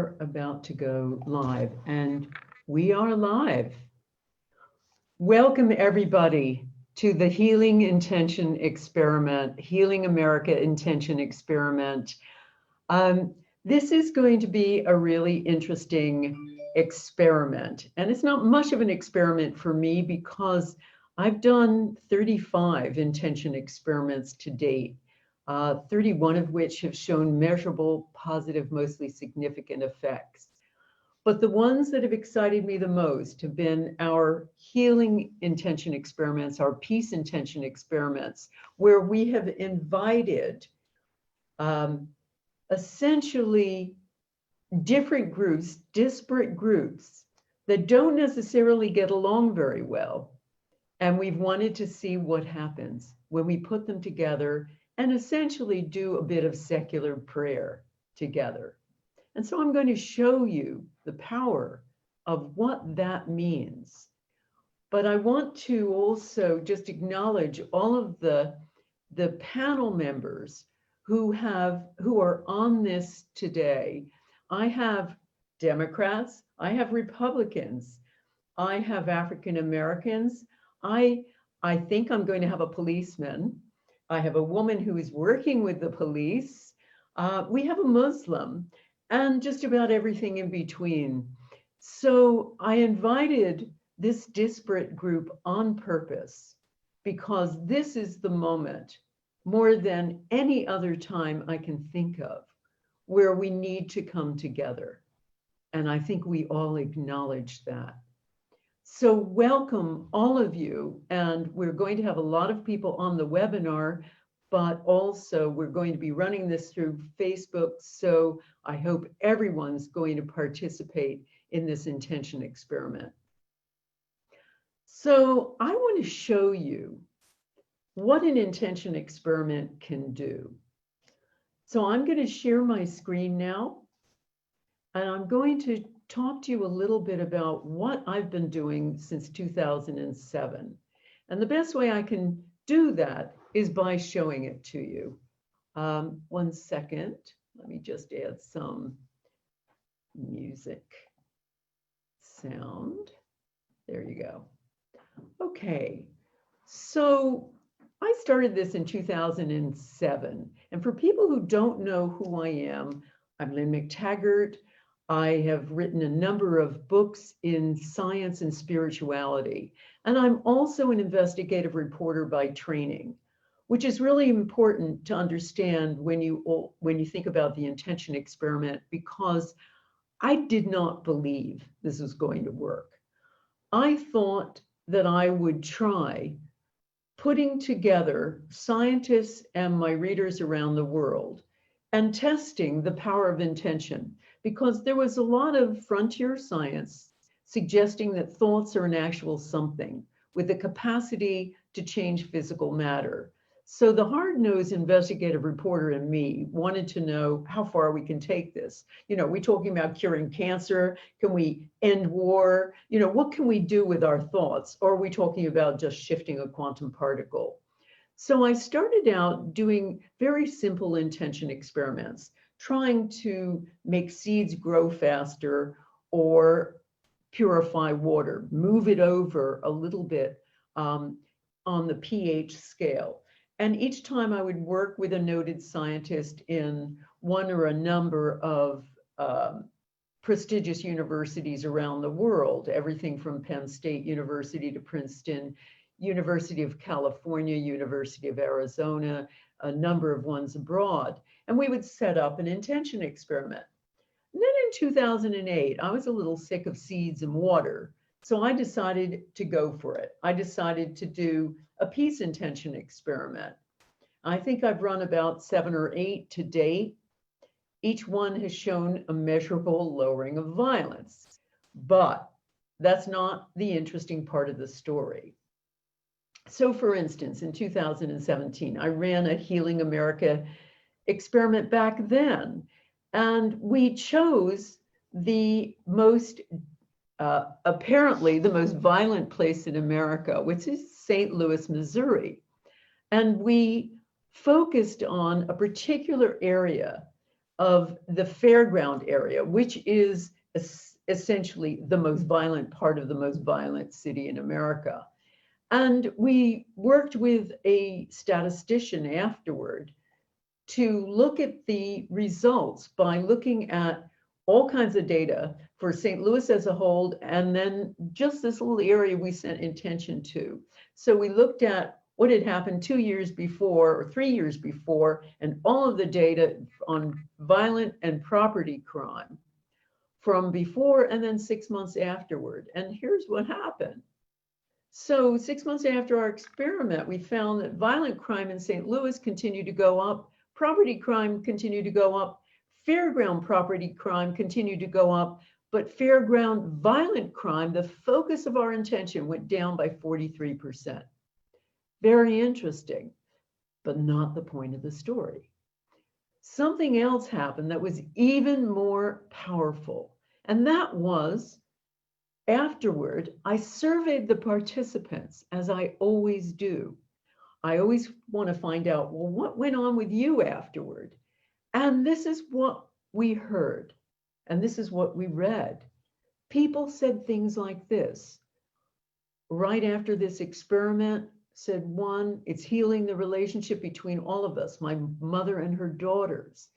are about to go live, and we are live. Welcome, everybody, to the Healing Intention Experiment, Healing America Intention Experiment. This is going to be a really interesting experiment, and it's not much of an experiment for me because I've done 35 intention experiments to date. 31 of which have shown measurable, positive, mostly significant effects. But the ones that have excited me the most have been our healing intention experiments, our peace intention experiments, where we have invited essentially different groups, disparate groups that don't necessarily get along very well. And we've wanted to see what happens when we put them together and essentially do a bit of secular prayer together. And so I'm going to show you the power of what that means. But I want to also just acknowledge all of the panel members who are on this today. I have Democrats, I have Republicans, I have African Americans, I think I'm going to have a policeman. I have a woman who is working with the police. We have a Muslim and just about everything in between. So I invited this disparate group on purpose because this is the moment more than any other time I can think of where we need to come together. And I think we all acknowledge that. So welcome all of you, and we're going to have a lot of people on the webinar, but also we're going to be running this through Facebook, so I hope everyone's going to participate in this intention experiment. So I want to show you what an intention experiment can do. So I'm going to share my screen now, and I'm going to talk to you a little bit about what I've been doing since 2007. And the best way I can do that is by showing it to you. 1 second, let me just add some music sound. There you go. Okay, so I started this in 2007. And for people who don't know who I am, I'm Lynn McTaggart. I have written a number of books in science and spirituality, and I'm also an investigative reporter by training, which is really important to understand when you think about the intention experiment, because I did not believe this was going to work. I thought that I would try putting together scientists and my readers around the world and testing the power of intention, because there was a lot of frontier science suggesting that thoughts are an actual something with the capacity to change physical matter. So the hard-nosed investigative reporter in me wanted to know how far we can take this. You know, are we talking about curing cancer? Can we end war? You know, what can we do with our thoughts? Or are we talking about just shifting a quantum particle? So I started out doing very simple intention experiments, trying to make seeds grow faster or purify water, move it over a little bit on the pH scale. And each time I would work with a noted scientist in one or a number of prestigious universities around the world, everything from Penn State University to Princeton, University of California, University of Arizona, a number of ones abroad. And we would set up an intention experiment. And then in 2008, I was a little sick of seeds and water. So I decided to go for it. I decided to do a peace intention experiment. I think I've run about 7 or 8 to date. Each one has shown a measurable lowering of violence, but that's not the interesting part of the story. So for instance, in 2017, I ran a Healing America experiment back then, and we chose the most, apparently the most violent place in America, which is St. Louis, Missouri. And we focused on a particular area of the fairground area, which is essentially the most violent part of the most violent city in America. And we worked with a statistician afterward to look at the results by looking at all kinds of data for St. Louis as a whole, and then just this little area we sent intention to. So we looked at what had happened 2 years before or 3 years before, and all of the data on violent and property crime from before and then 6 months afterward. And here's what happened. So 6 months after our experiment, we found that violent crime in St. Louis continued to go up, property crime continued to go up, fairground property crime continued to go up, but fairground violent crime, the focus of our intention, went down by 43%. Very interesting, but not the point of the story. Something else happened that was even more powerful, and that was afterward, I surveyed the participants, as I always do. I always want to find out, well, what went on with you afterward? And this is what we heard, and this is what we read. People said things like this. Right after this experiment, said one, it's healing the relationship between all of us, my mother and her daughters.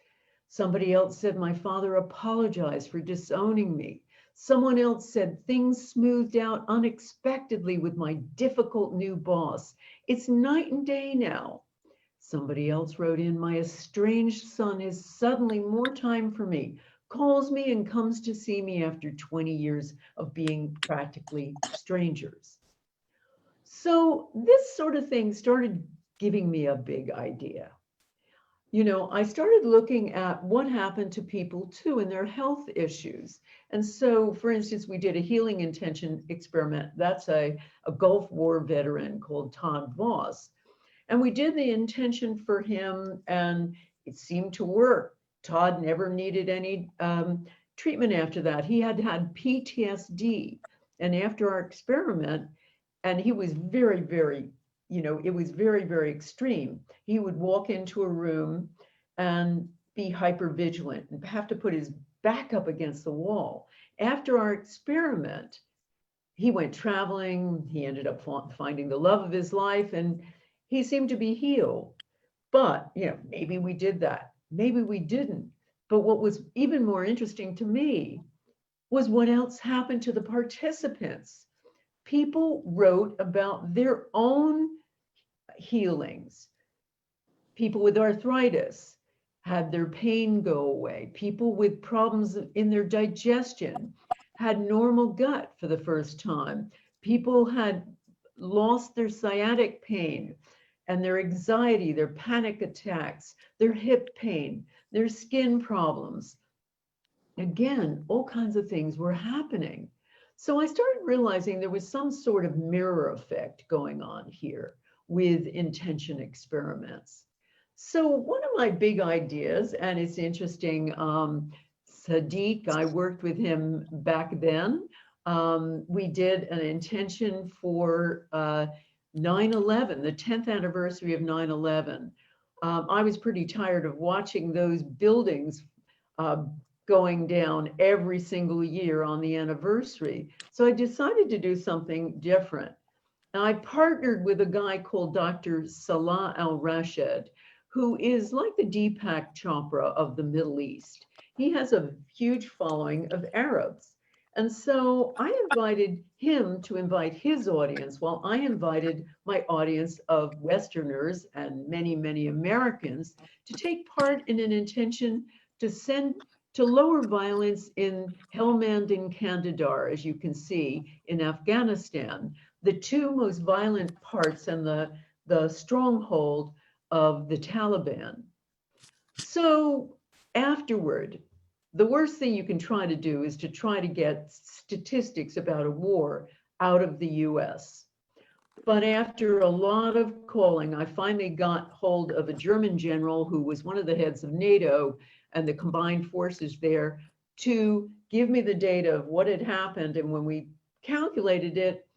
Somebody else said, my father apologized for disowning me. Someone else said, things smoothed out unexpectedly with my difficult new boss. It's night and day now. Somebody else wrote in, my estranged son has suddenly more time for me, calls me and comes to see me after 20 years of being practically strangers. So this sort of thing started giving me a big idea. You know, I started looking at what happened to people too in their health issues. And so, for instance, we did a healing intention experiment. That's a Gulf War veteran called Todd Voss. And we did the intention for him, and it seemed to work. Todd never needed any treatment after that. He had had PTSD. And after our experiment, and he was very, very, you know, it was very, very extreme. He would walk into a room and be hypervigilant and have to put his back up against the wall. After our experiment, he went traveling. He ended up finding the love of his life, and he seemed to be healed. But, you know, maybe we did that. Maybe we didn't. But what was even more interesting to me was what else happened to the participants. People wrote about their own healings. People with arthritis had their pain go away. People with problems in their digestion had normal gut for the first time. People had lost their sciatic pain and their anxiety, their panic attacks, their hip pain, their skin problems. Again, all kinds of things were happening. So I started realizing there was some sort of mirror effect going on here with intention experiments. So one of my big ideas, and it's interesting, Sadiq, I worked with him back then. We did an intention for 9/11, the 10th anniversary of 9/11. I was pretty tired of watching those buildings going down every single year on the anniversary. So I decided to do something different. And I partnered with a guy called Dr. Salah Al-Rashed, who is like the Deepak Chopra of the Middle East. He has a huge following of Arabs. And so I invited him to invite his audience, while I invited my audience of Westerners and many, many Americans to take part in an intention to lower violence in Helmand and Kandahar, as you can see, in Afghanistan, the two most violent parts and the stronghold of the Taliban. So afterward, the worst thing you can try to do is to try to get statistics about a war out of the US. But after a lot of calling, I finally got hold of a German general who was one of the heads of NATO and the combined forces there to give me the data of what had happened. And when we calculated it,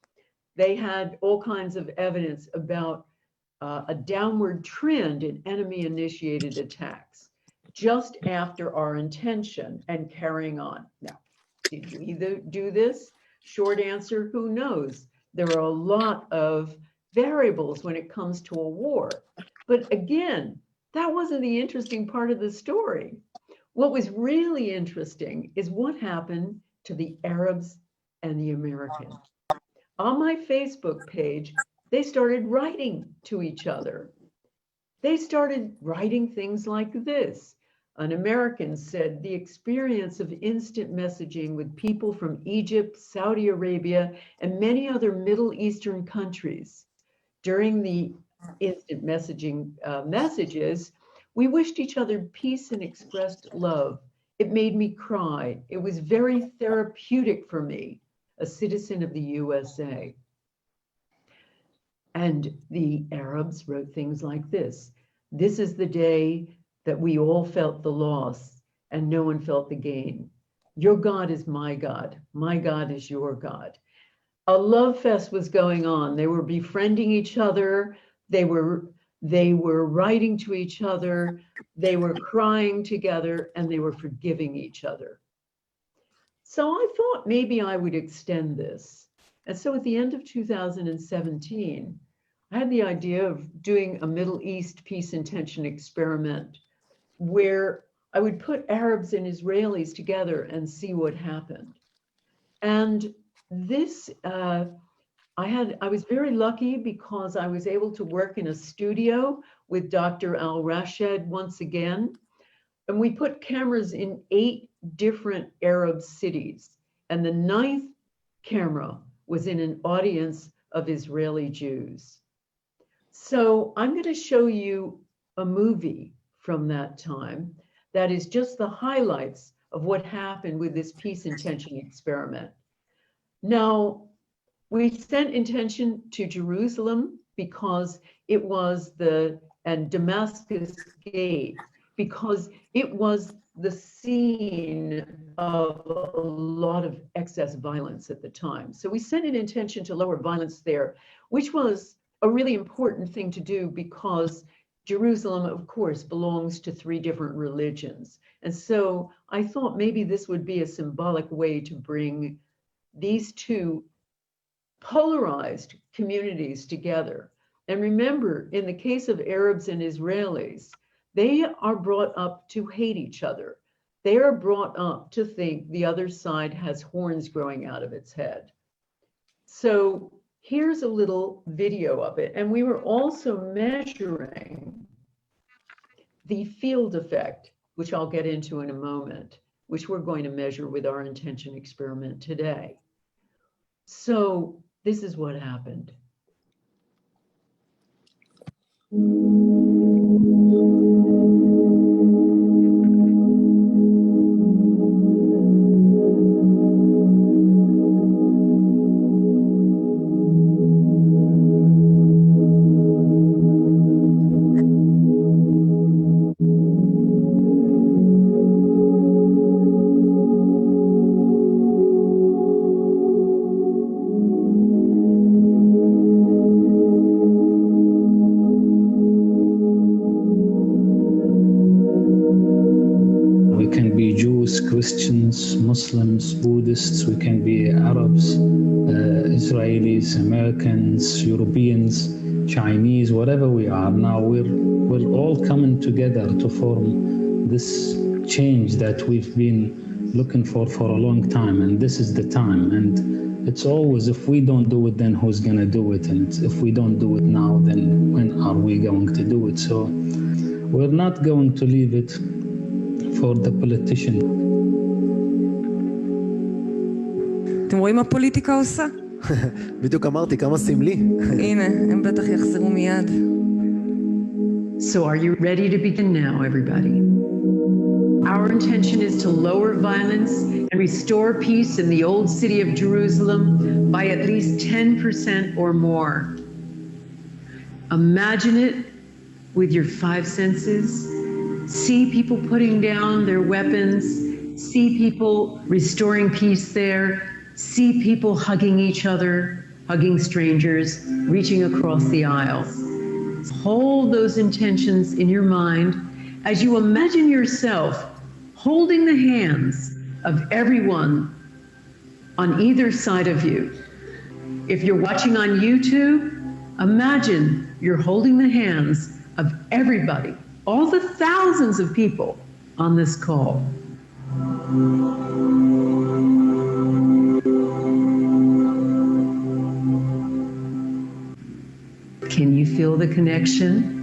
they had all kinds of evidence about a downward trend in enemy-initiated attacks. just after our intention and carrying on. Now, did we do this? Short answer, who knows? There are a lot of variables when it comes to a war. But again, that wasn't the interesting part of the story. What was really interesting is what happened to the Arabs and the Americans. On my Facebook page, they started writing to each other. They started writing things like this. An American said, the experience of instant messaging with people from Egypt, Saudi Arabia, and many other Middle Eastern countries. During the instant messaging messages, we wished each other peace and expressed love. It made me cry. It was very therapeutic for me, a citizen of the USA. And the Arabs wrote things like this. This is the day that we all felt the loss and no one felt the gain. Your God is my God is your God. A love fest was going on. They were befriending each other. They were writing to each other. They were crying together, and they were forgiving each other. So I thought maybe I would extend this. And so at the end of 2017, I had the idea of doing a Middle East peace intention experiment where I would put Arabs and Israelis together and see what happened. And this, I was very lucky because I was able to work in a studio with Dr. Al-Rashed once again. And we put cameras in 8 different Arab cities. And the 9th camera was in an audience of Israeli Jews. So I'm going to show you a movie from that time that is just the highlights of what happened with this peace intention experiment. Now, we sent intention to Jerusalem because it was and Damascus Gate, because it was the scene of a lot of excess violence at the time. So we sent an intention to lower violence there, which was a really important thing to do because Jerusalem, of course, belongs to 3 different religions. And so I thought maybe this would be a symbolic way to bring these 2 polarized communities together. And remember, in the case of Arabs and Israelis, they are brought up to hate each other. They are brought up to think the other side has horns growing out of its head. So here's a little video of it. And we were also measuring the field effect, which I'll get into in a moment, which we're going to measure with our intention experiment today. So this is what happened. Christians, Muslims, Buddhists, we can be Arabs, Israelis, Americans, Europeans, Chinese, whatever we are. Now we're all coming together to form this change that we've been looking for a long time, and this is the time. And it's always, if we don't do it, then who's gonna do it? And if we don't do it now, then when are we going to do it? So we're not going to leave it for the politician. אתם רואים מה פוליטיקה עושה? בדיוק אמרתי, כמה סמלי. הנה, הם בטח יחזרו מיד. So are you ready to begin now, everybody? Our intention is to lower violence and restore peace in the old city of Jerusalem by at least 10% or more. Imagine it with your 5 senses. See people putting down their weapons. See people restoring peace there. See people hugging each other, hugging strangers, reaching across the aisle. Hold those intentions in your mind as you imagine yourself holding the hands of everyone on either side of you. If you're watching on YouTube, imagine you're holding the hands of everybody, all the thousands of people on this call. Can you feel the connection?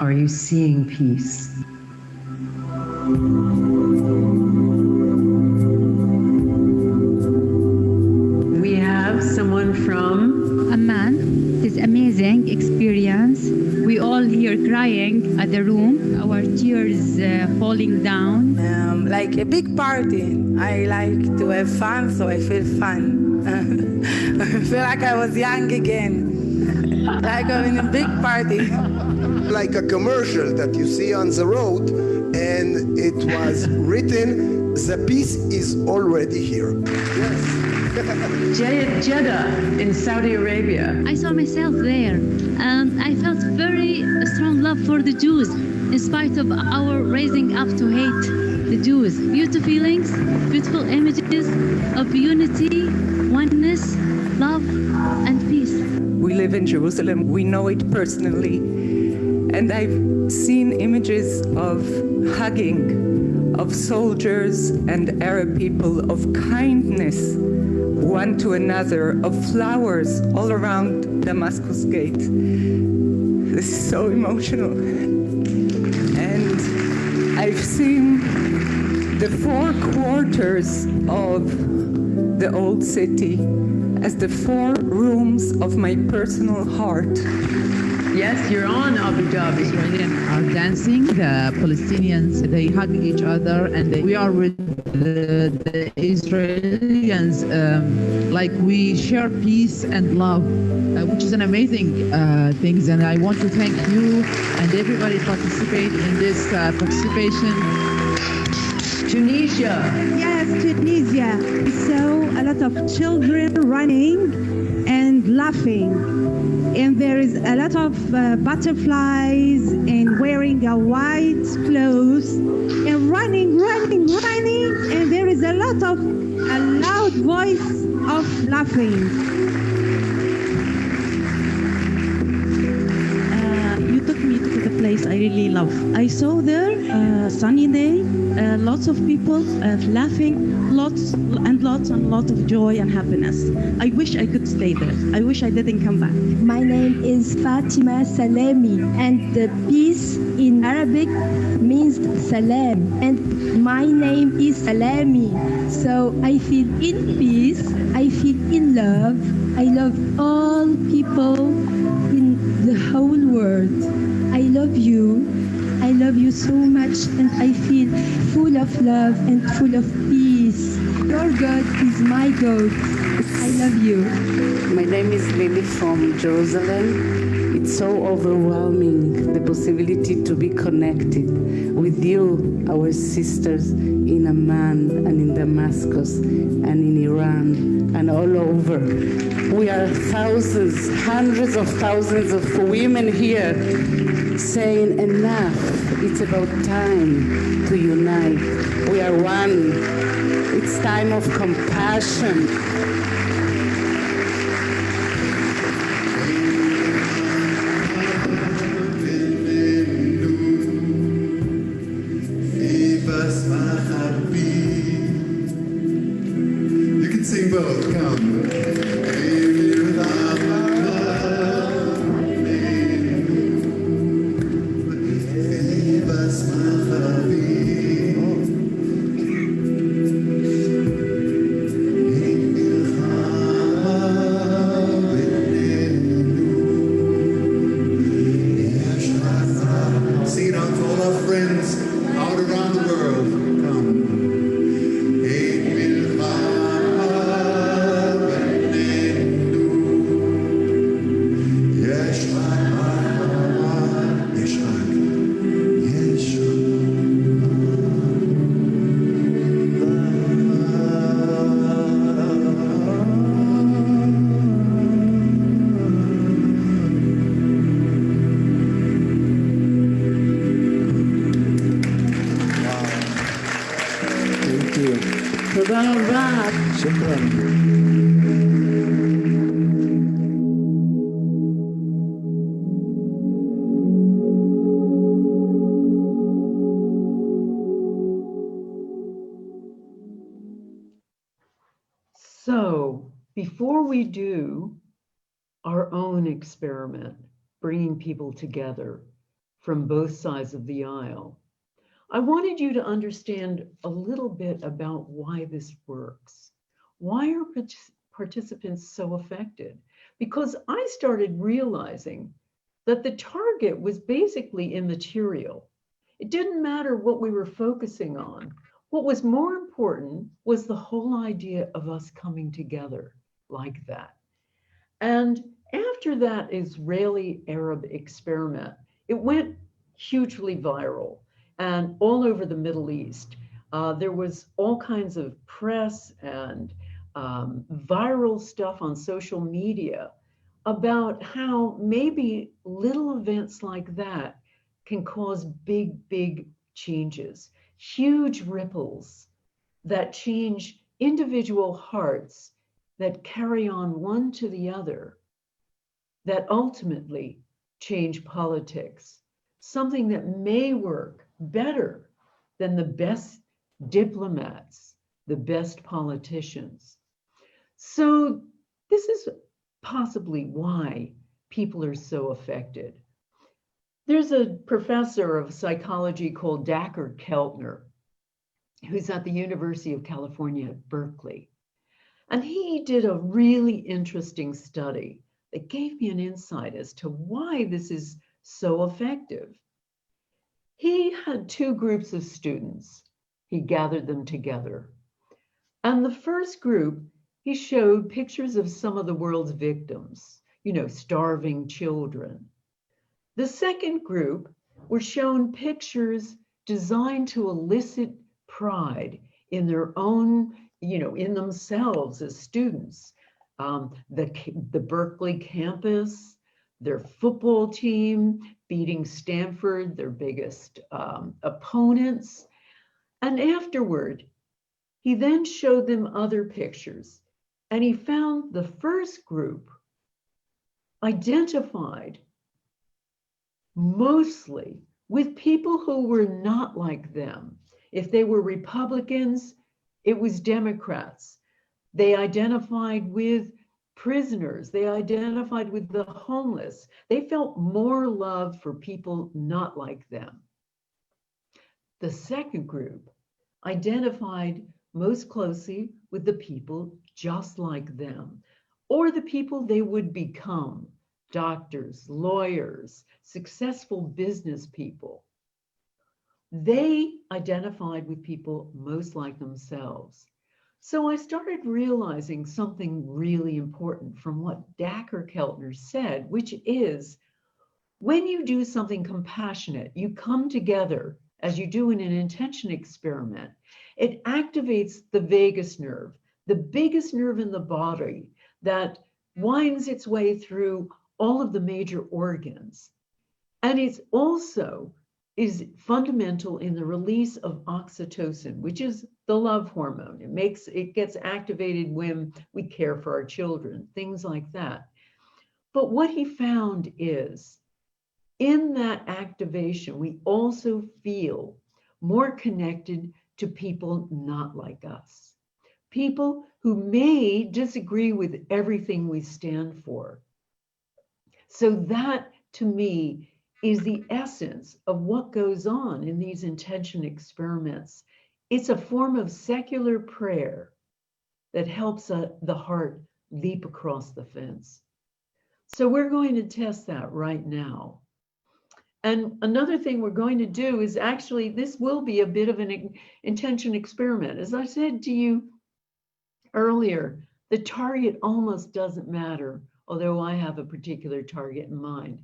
Are you seeing peace? We have someone from Amman. This amazing experience. We all here crying at the room, our tears falling down. Like a big party. I like to have fun, so I feel fun. I feel like I was young again. Like I'm in a big party. Like a commercial that you see on the road, and it was written, the peace is already here. Yes. Jeddah in Saudi Arabia. I saw myself there, and I felt very strong love for the Jews, in spite of our raising up to hate the Jews. Beautiful feelings, beautiful images of unity, oneness, love, and peace. We live in Jerusalem. We know it personally. And I've seen images of hugging, of soldiers and Arab people, of kindness one to another, of flowers all around Damascus Gate. This is so emotional. And I've seen the four quarters of the old city as the four rooms of my personal heart. Yes, you're on Abu Dhabi. Israelis are dancing, the Palestinians, they hug each other, and we are with the Israelis, like we share peace and love, which is an amazing thing. And I want to thank you and everybody participate in this participation. Tunisia. Yes, Tunisia. We saw a lot of children running and laughing. And there is a lot of butterflies and wearing a white clothes and running. And there is a loud voice of laughing. You took me to the place I really love. I saw there a sunny day, lots of people laughing, lots of joy and happiness. I wish I could stay there. I wish I didn't come back. My name is Fatima Salami, and the peace in Arabic means salam, and my name is Salami. So I feel in peace, I feel in love. I love all people in the whole world. I love you. I love you so much, and I feel full of love and full of peace. Your God is my God. I love you. My name is Lily from Jerusalem. It's so overwhelming, the possibility to be connected with you, our sisters in Amman and in Damascus and in Iran and all over. We are thousands, hundreds of thousands of women here saying enough. It's about time to unite. We are one. It's time of compassion. You can sing both, come. Sing it out to all our friends out around the world. Come. you. תודה רבה. שוכרן. So before we do our own experiment, bringing people together from both sides of the aisle, I wanted you to understand a little bit about why this works. Why are participants so affected? Because I started realizing that the target was basically immaterial. It didn't matter what we were focusing on. What was more important was the whole idea of us coming together like that. And after that Israeli-Arab experiment, it went hugely viral and all over the Middle East. There was all kinds of press and viral stuff on social media about how maybe little events like that can cause big, big changes, huge ripples that change individual hearts that carry on one to the other, that ultimately change politics, something that may work better than the best diplomats, the best politicians. So this is possibly why people are so affected. There's a professor of psychology called Dacher Keltner, who's at the University of California at Berkeley. And he did a really interesting study that gave me an insight as to why this is so effective. He had two groups of students. He gathered them together. And the first group, he showed pictures of some of the world's victims, starving children. The second group were shown pictures designed to elicit pride in their own, in themselves as students. The Berkeley campus, their football team beating Stanford, their biggest opponents. And afterward, he then showed them other pictures. And he found the first group identified mostly with people who were not like them. If they were Republicans, it was Democrats. They identified with prisoners. They identified with the homeless. They felt more love for people not like them. The second group identified most closely with the people just like them, or the people they would become. Doctors, lawyers, successful business people. They identified with people most like themselves. So I started realizing something really important from what Dacher Keltner said, which is when you do something compassionate, you come together as you do in an intention experiment, it activates the vagus nerve, the biggest nerve in the body that winds its way through all of the major organs. And it's also is fundamental in the release of oxytocin, which is the love hormone. It gets activated when we care for our children, things like that. But what he found is in that activation, we also feel more connected to people not like us, people who may disagree with everything we stand for. So that, to me, is the essence of what goes on in these intention experiments. It's a form of secular prayer that helps the heart leap across the fence. So we're going to test that right now. And another thing we're going to do is actually, this will be a bit of an intention experiment. As I said to you earlier, the target almost doesn't matter, although I have a particular target in mind.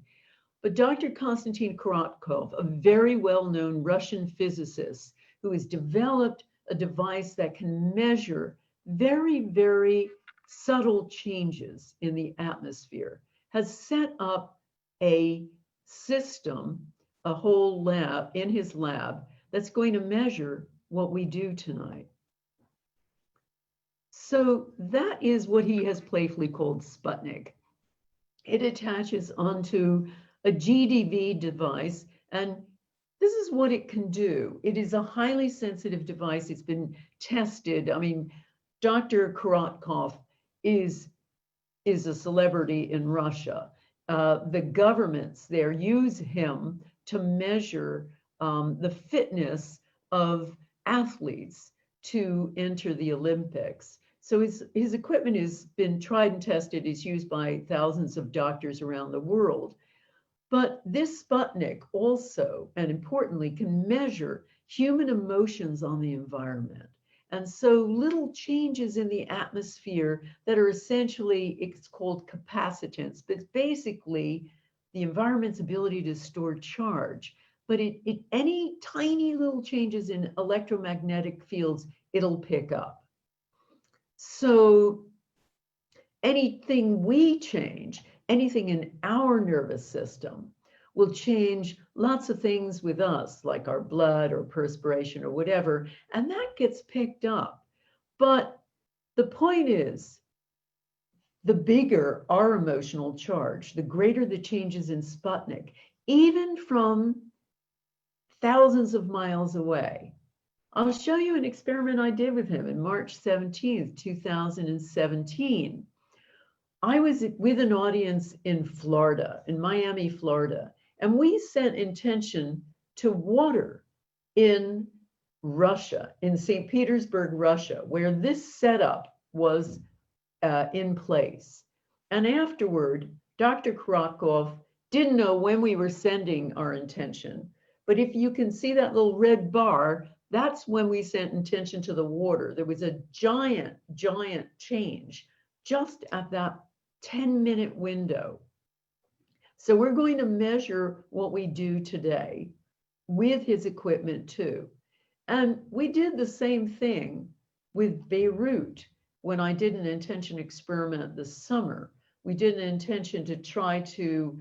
But Dr. Konstantin Korotkov, a very well-known Russian physicist who has developed a device that can measure very, very subtle changes in the atmosphere, has set up a system, a whole lab in his lab that's going to measure what we do tonight. So that is what he has playfully called Sputnik. It attaches onto a GDV device, and this is what it can do. It is a highly sensitive device. It's been tested. I mean, Dr. Korotkov is a celebrity in Russia. The governments there use him to measure the fitness of athletes to enter the Olympics. So his equipment has been tried and tested. It's used by thousands of doctors around the world. But this Sputnik also, and importantly, can measure human emotions on the environment. And so little changes in the atmosphere that are essentially, it's called capacitance, but basically the environment's ability to store charge. But any tiny little changes in electromagnetic fields, it'll pick up. So anything we change, anything in our nervous system will change lots of things with us, like our blood or perspiration or whatever, and that gets picked up. But the point is, the bigger our emotional charge, the greater the changes in Sputnik, even from thousands of miles away. I'll show you an experiment I did with him in March 17th, 2017. I was with an audience in Florida, in Miami, Florida, and we sent intention to water in Russia, in St. Petersburg, Russia, where this setup was in place. And afterward, Dr. Korotkov didn't know when we were sending our intention, but if you can see that little red bar, that's when we sent intention to the water. There was a giant, giant change just at that 10-minute window. So we're going to measure what we do today with his equipment too. And we did the same thing with Beirut when I did an intention experiment this summer. We did an intention to try to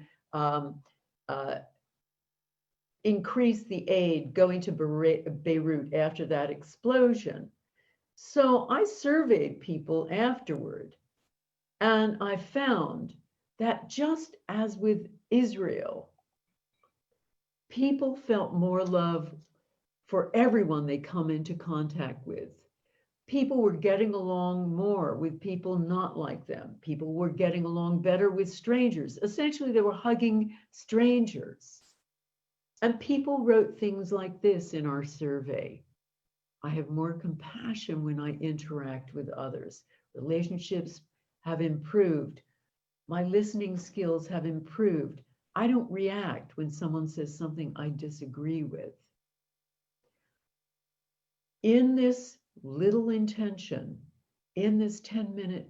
increase the aid going to Beirut after that explosion. So I surveyed people afterward, and I found that just as with Israel, people felt more love for everyone they come into contact with. People were getting along more with people not like them. People were getting along better with strangers. Essentially, they were hugging strangers. And people wrote things like this in our survey. I have more compassion when I interact with others. Relationships have improved. My listening skills have improved. I don't react when someone says something I disagree with. In this little intention, in this 10-minute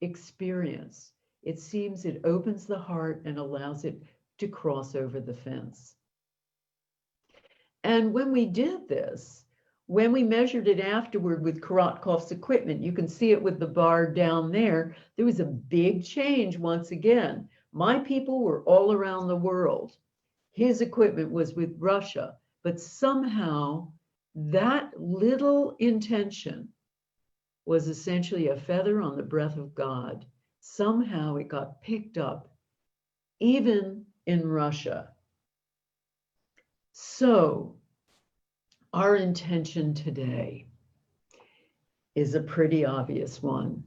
experience, it seems it opens the heart and allows it to cross over the fence. And when we did this, when we measured it afterward with Korotkov's equipment, you can see it with the bar down there, there was a big change once again. My people were all around the world. His equipment was with Russia, but somehow that little intention was essentially a feather on the breath of God. Somehow it got picked up, even in Russia. So our intention today is a pretty obvious one.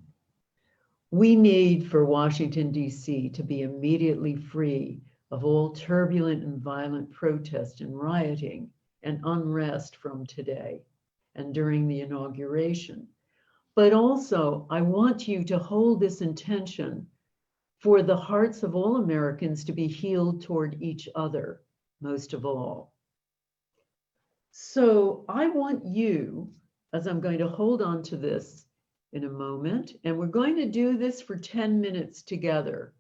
We need for Washington, D.C. to be immediately free of all turbulent and violent protest and rioting and unrest from today and during the inauguration. But also, I want you to hold this intention for the hearts of all Americans to be healed toward each other, most of all. So I want you, as I'm going to hold on to this in a moment, and we're going to do this for 10 minutes together.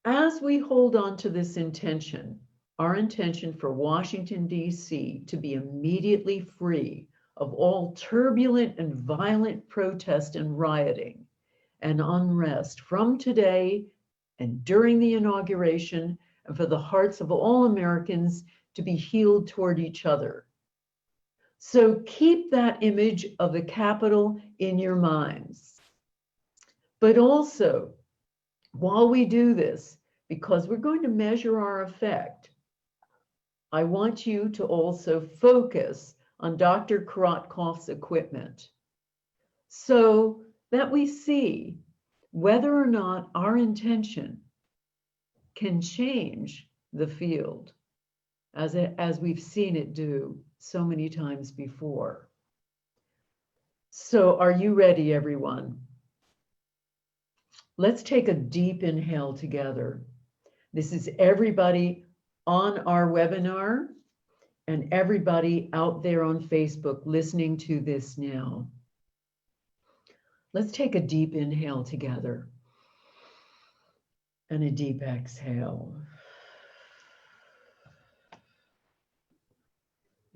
As we hold on to this intention, our intention for Washington, D.C. to be immediately free of all turbulent and violent protest and rioting and unrest from today and during the inauguration, and for the hearts of all Americans to be healed toward each other. So keep that image of the Capitol in your minds. But also, while we do this, because we're going to measure our effect, I want you to also focus on Dr. Korotkov's equipment so that we see whether or not our intention can change the field as we've seen it do so many times before. So are you ready, everyone? Let's take a deep inhale together. This is everybody on our webinar and everybody out there on Facebook listening to this now. Let's take a deep inhale together and a deep exhale.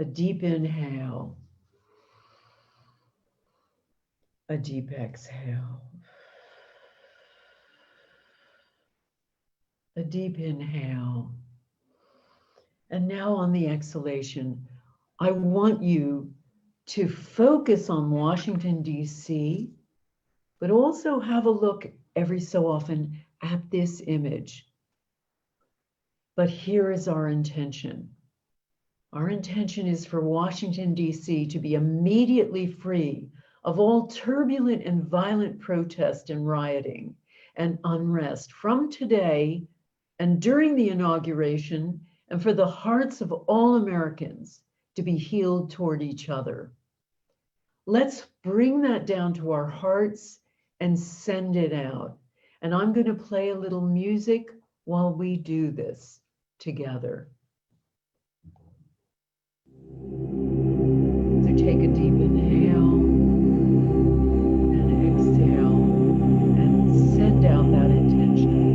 A deep inhale, a deep exhale, a deep inhale. And now on the exhalation, I want you to focus on Washington, D.C., but also have a look every so often at this image. But here is our intention. Our intention is for Washington, D.C. to be immediately free of all turbulent and violent protest and rioting and unrest from today and during the inauguration, and for the hearts of all Americans to be healed toward each other. Let's bring that down to our hearts and send it out. And I'm going to play a little music while we do this together. So take a deep inhale and exhale and send out that intention.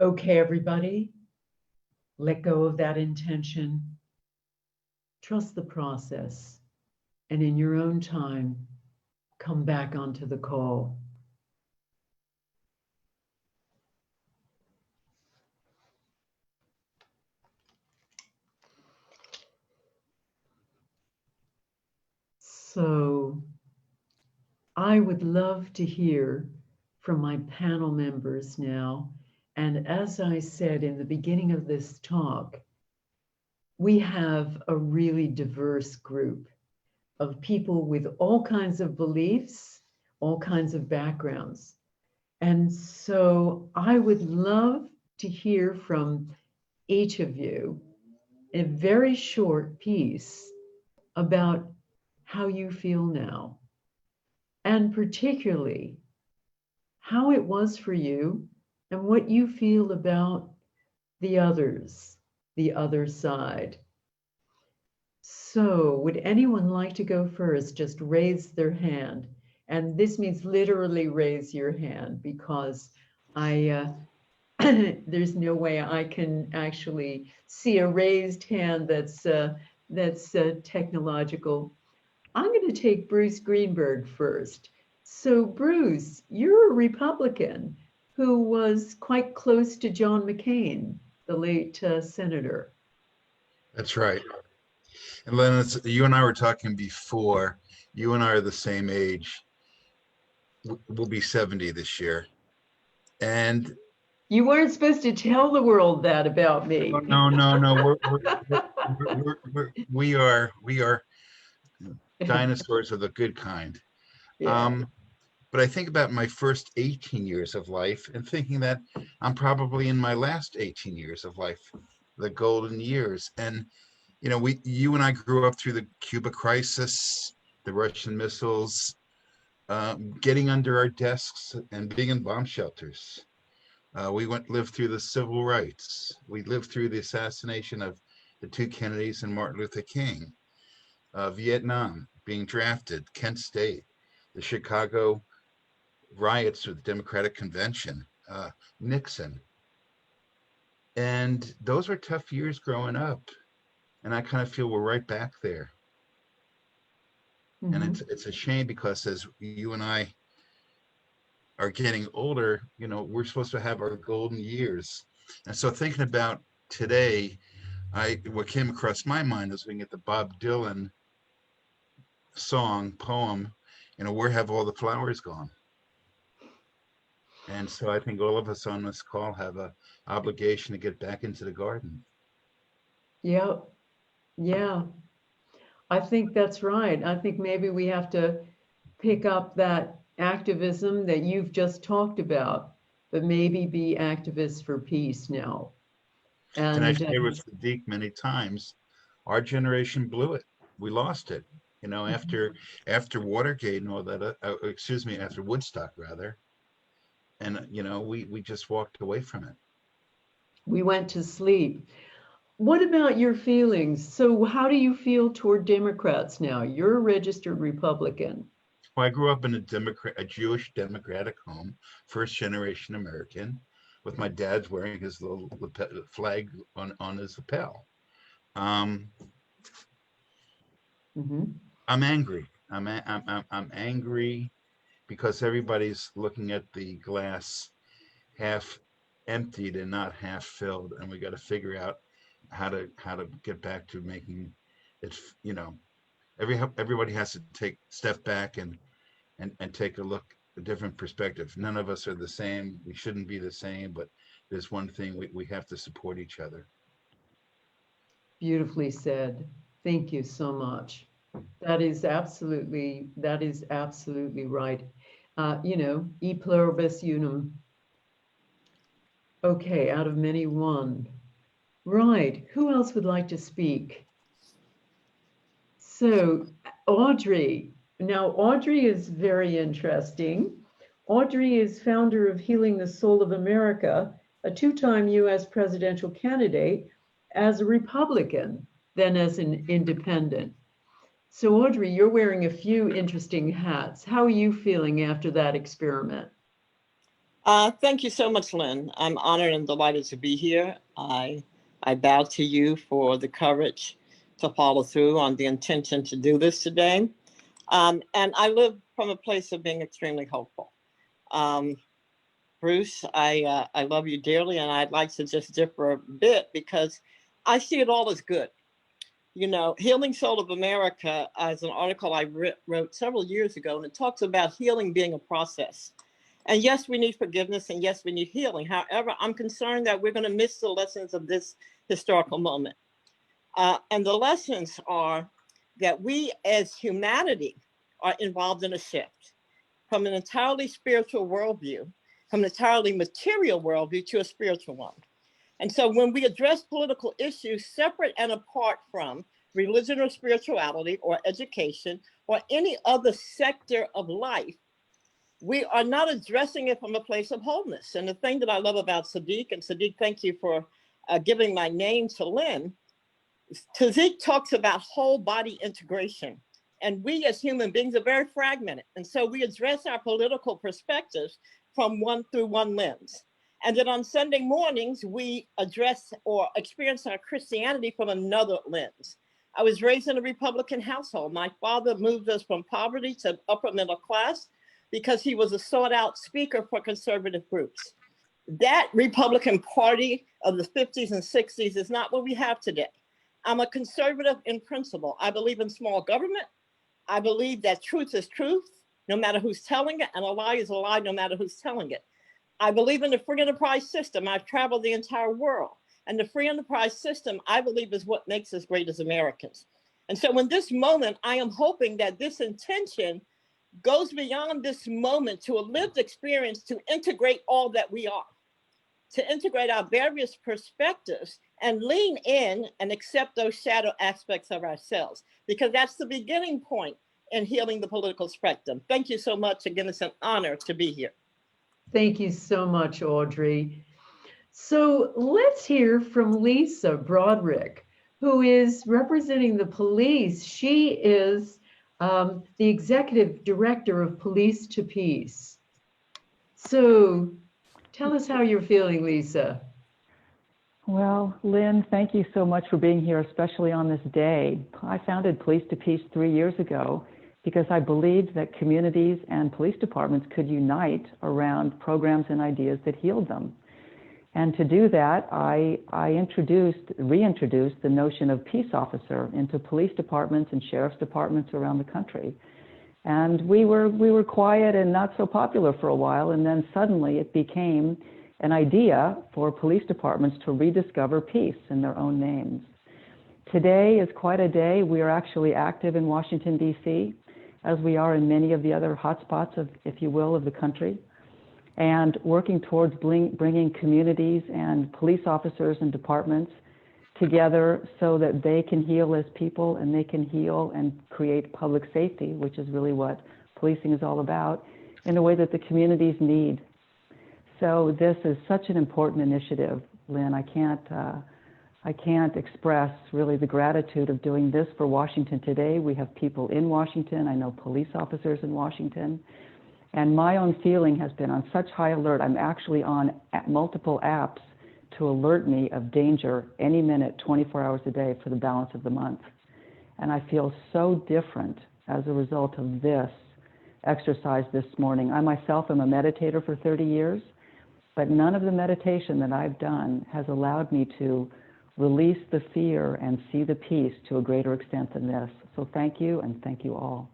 Okay, everybody, let go of that intention. Trust the process, and in your own time, come back onto the call. So I would love to hear from my panel members now. And as I said in the beginning of this talk, we have a really diverse group of people with all kinds of beliefs, all kinds of backgrounds. And so I would love to hear from each of you a very short piece about how you feel now, and particularly how it was for you and what you feel about the others, the other side. So would anyone like to go first? Just raise their hand. And this means literally raise your hand, because there's no way I can actually see a raised hand that's technological. I'm going to take Bruce Greenberg first. So Bruce, you're a Republican who was quite close to John McCain, the late senator. That's right. And Len, you and I were talking before. You and I are the same age. We'll be 70 this year. And you weren't supposed to tell the world that about me. No. We are dinosaurs of the good kind. Yeah. But I think about my first 18 years of life and thinking that I'm probably in my last 18 years of life, the golden years. And, you know, you and I grew up through the Cuba crisis, the Russian missiles, getting under our desks and being in bomb shelters. We lived through the civil rights. We lived through the assassination of the two Kennedys and Martin Luther King, Vietnam, being drafted, Kent State, the Chicago riots with the Democratic Convention, Nixon. And those were tough years growing up. And I kind of feel we're right back there. Mm-hmm. And it's a shame, because as you and I are getting older, you know, we're supposed to have our golden years. And so thinking about today, what came across my mind is looking at the Bob Dylan poem, you know, where have all the flowers gone? And so I think all of us on this call have an obligation to get back into the garden. Yeah. I think that's right. I think maybe we have to pick up that activism that you've just talked about, but maybe be activists for peace now. And I shared with Sadiq many times, our generation blew it. We lost it. You know, after Watergate and all that, after Woodstock rather. And, you know, we just walked away from it. We went to sleep. What about your feelings? So how do you feel toward Democrats now? You're a registered Republican. Well, I grew up in a Jewish Democratic home, first generation American, with my dad's wearing his little flag on his lapel. I'm angry. I'm angry because everybody's looking at the glass half emptied and not half filled, and we got to figure out how to get back to making it. You know, everybody has to step back and take a look, a different perspective. None of us are the same. We shouldn't be the same, but there's one thing: we have to support each other. Beautifully said. Thank you so much. That is absolutely right. You know, e pluribus unum. Okay, out of many, one. Right, who else would like to speak? So, Audrey. Now, Audrey is very interesting. Audrey is founder of Healing the Soul of America, a two-time US presidential candidate as a Republican, then as an independent. So Audrey, you're wearing a few interesting hats. How are you feeling after that experiment? Thank you so much, Lynn. I'm honored and delighted to be here. I bow to you for the courage to follow through on the intention to do this today. And I live from a place of being extremely hopeful. Bruce, I love you dearly, and I'd like to just differ a bit because I see it all as good. You know, Healing Soul of America is an article I wrote several years ago, and it talks about healing being a process. And yes, we need forgiveness, and yes, we need healing. However, I'm concerned that we're going to miss the lessons of this historical moment. And the lessons are that we as humanity are involved in a shift from an entirely spiritual worldview, from an entirely material worldview to a spiritual one. And so when we address political issues separate and apart from religion or spirituality or education or any other sector of life, we are not addressing it from a place of wholeness. And the thing that I love about Sadiq, and Sadiq, thank you for giving my name to Lynn, Sadiq talks about whole body integration. And we as human beings are very fragmented. And so we address our political perspectives from one lens. And then on Sunday mornings, we address or experience our Christianity from another lens. I was raised in a Republican household. My father moved us from poverty to upper middle class because he was a sought out speaker for conservative groups. That Republican Party of the 50s and 60s is not what we have today. I'm a conservative in principle. I believe in small government. I believe that truth is truth, no matter who's telling it, and a lie is a lie, no matter who's telling it. I believe in the free enterprise system. I've traveled the entire world. And the free enterprise system, I believe, is what makes us great as Americans. And so in this moment, I am hoping that this intention goes beyond this moment to a lived experience to integrate all that we are, to integrate our various perspectives and lean in and accept those shadow aspects of ourselves, because that's the beginning point in healing the political spectrum. Thank you so much. Again, it's an honor to be here. Thank you so much, Audrey. So let's hear from Lisa Broderick, who is representing the police. She is the executive director of Police to Peace. So tell us how you're feeling, Lisa. Well, Lynn, thank you so much for being here, especially on this day. I founded Police to Peace 3 years ago because I believed that communities and police departments could unite around programs and ideas that healed them. And to do that, I reintroduced the notion of peace officer into police departments and sheriff's departments around the country. And we were quiet and not so popular for a while, and then suddenly it became an idea for police departments to rediscover peace in their own names. Today is quite a day. We are actually active in Washington, D.C., as we are in many of the other hotspots of, if you will, of the country, and working towards bringing communities and police officers and departments together so that they can heal as people and they can heal and create public safety, which is really what policing is all about, in a way that the communities need. So this is such an important initiative, Lynn. I can't express really the gratitude of doing this for Washington today. We have people in Washington. I know police officers in Washington. And my own feeling has been on such high alert. I'm actually on multiple apps to alert me of danger any minute, 24 hours a day for the balance of the month. And I feel so different as a result of this exercise this morning. I myself am a meditator for 30 years, but none of the meditation that I've done has allowed me to release the fear and see the peace to a greater extent than this. So thank you, and thank you all.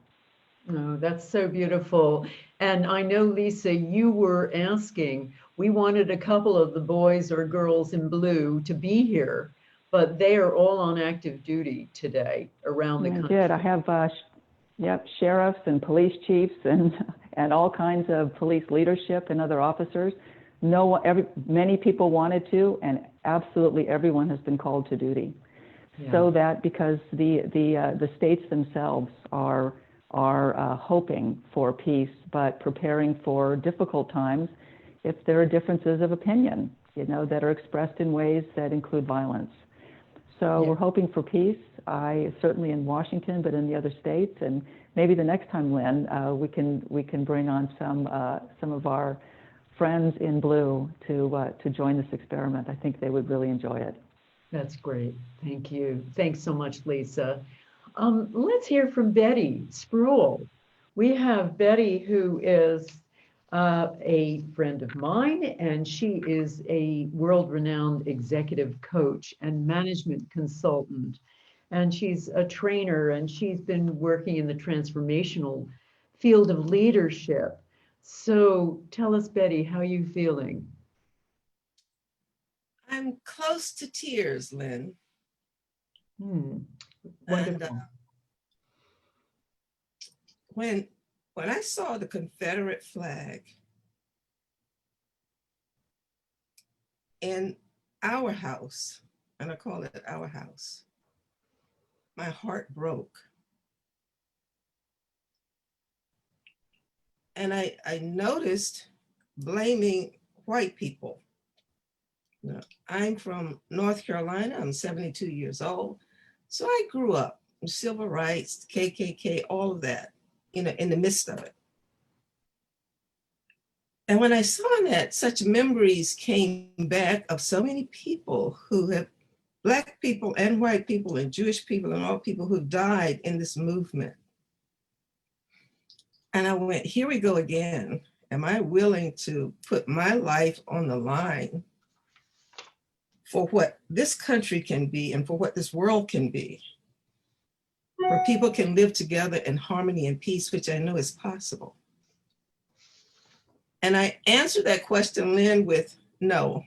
Oh, that's so beautiful. And I know, Lisa, you were asking, we wanted a couple of the boys or girls in blue to be here, but they are all on active duty today around the country. I did. I have sheriffs and police chiefs and all kinds of police leadership and other officers. Many people wanted to, and absolutely everyone has been called to duty. Yeah. So that because the states themselves are hoping for peace, but preparing for difficult times if there are differences of opinion, that are expressed in ways that include violence. So we're hoping for peace. Certainly in Washington, but in the other states, and maybe the next time, Lynn, we can bring on some of our friends in blue to join this experiment. I think they would really enjoy it. That's great. Thank you. Thanks so much, Lisa. Let's hear from Betty Spruill. We have Betty, who is a friend of mine, and she is a world-renowned executive coach and management consultant. And she's a trainer, and she's been working in the transformational field of leadership. So tell us, Betty, how are you feeling? I'm close to tears, Lynn. Wonderful. And when I saw the Confederate flag in our house, and I call it our house, my heart broke. And I noticed blaming white people. Now, I'm from North Carolina. I'm 72 years old. So I grew up in civil rights, KKK, all of that, in the midst of it. And when I saw that, such memories came back of so many people who have, Black people and white people and Jewish people and all people who died in this movement. And I went, here we go again. Am I willing to put my life on the line for what this country can be and for what this world can be, where people can live together in harmony and peace, which I know is possible? And I answered that question, Lynn, with no.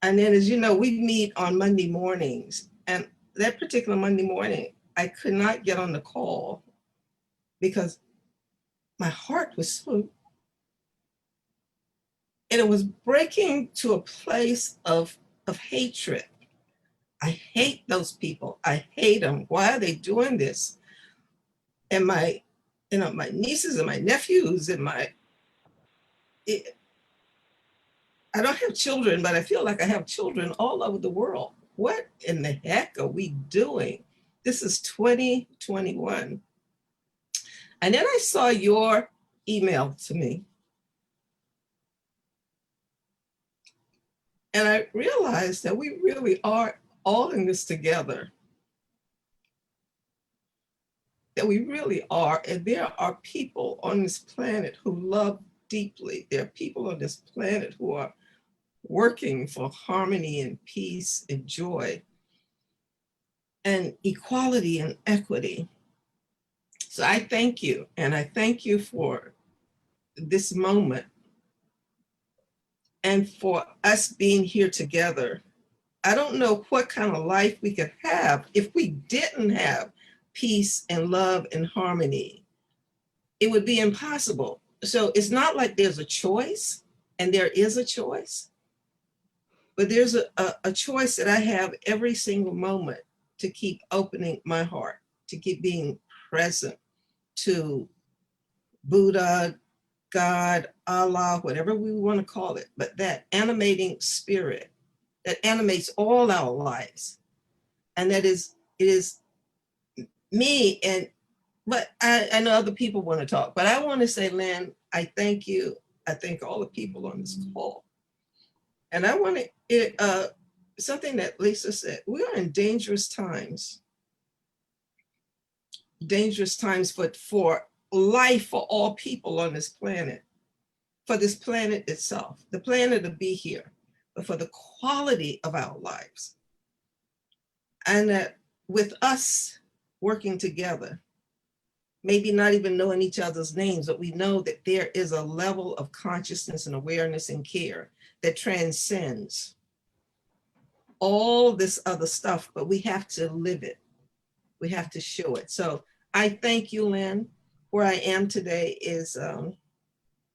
And then, as you know, we meet on Monday mornings. And that particular Monday morning, I could not get on the call because my heart was so, and it was breaking to a place of hatred. I hate those people. I hate them. Why are they doing this? And my nieces and my nephews and I don't have children, but I feel like I have children all over the world. What in the heck are we doing? This is 2021. And then I saw your email to me. And I realized that we really are all in this together. That we really are, and there are people on this planet who love deeply. There are people on this planet who are working for harmony and peace and joy and equality and equity. So I thank you, and I thank you for this moment and for us being here together. I don't know what kind of life we could have if we didn't have peace and love and harmony. It would be impossible. So it's not like there's a choice, and there is a choice, but there's a choice that I have every single moment to keep opening my heart, to keep being present to Buddha, God, Allah, whatever we want to call it, but that animating spirit that animates all our lives. And that is, it is me. And but I know other people want to talk, but I want to say, Lynn, I thank you. I thank all the people on this call. And I want to, something that Lisa said, we are in dangerous times for life for all people on this planet, for this planet itself, the planet to be here, but for the quality of our lives. And that with us working together, maybe not even knowing each other's names, but we know that there is a level of consciousness and awareness and care that transcends all this other stuff, but we have to live it. We have to show it. So I thank you, Lynn. Where I am today is I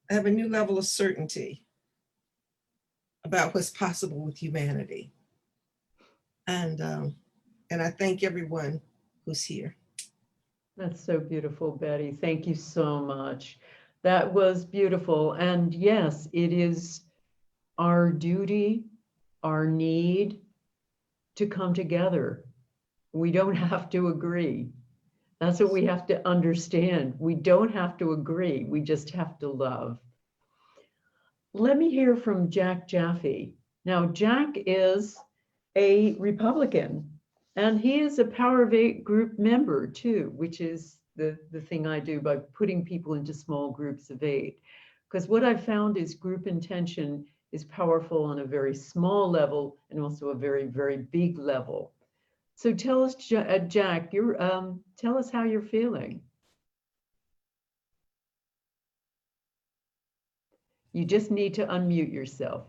have a new level of certainty about what's possible with humanity. And I thank everyone who's here. That's so beautiful, Betty. Thank you so much. That was beautiful. And yes, it is our duty, our need to come together. We don't have to agree. That's what we have to understand. We don't have to agree. We just have to love. let me hear from Jack Jaffe. Now, Jack is a Republican, and he is a Power of 8 group member too, which is the thing I do by putting people into small groups of 8. Because what I've found is group intention is powerful on a very small level and also a very, very big level. So tell us, Jack, tell us how you're feeling. You just need to unmute yourself.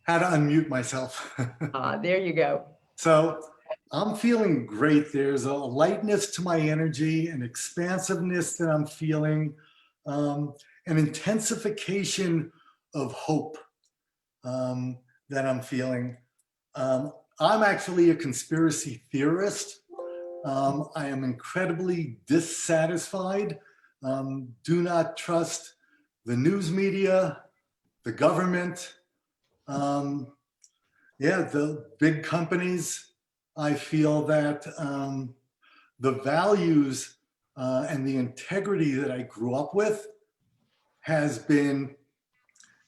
How to unmute myself. There you go. So I'm feeling great. There's a lightness to my energy, an expansiveness that I'm feeling, an intensification of hope that I'm feeling. I'm actually a conspiracy theorist. I am incredibly dissatisfied. Do not trust the news media, the government, the big companies. I feel that the values and the integrity that I grew up with has been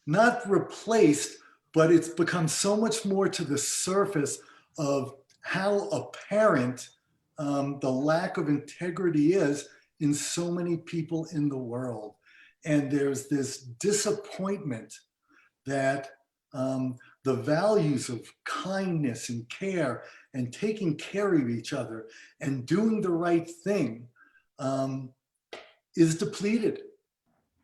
not replaced, but it's become so much more to the surface of how apparent the lack of integrity is in so many people in the world. And there's this disappointment that the values of kindness and care and taking care of each other and doing the right thing is depleted.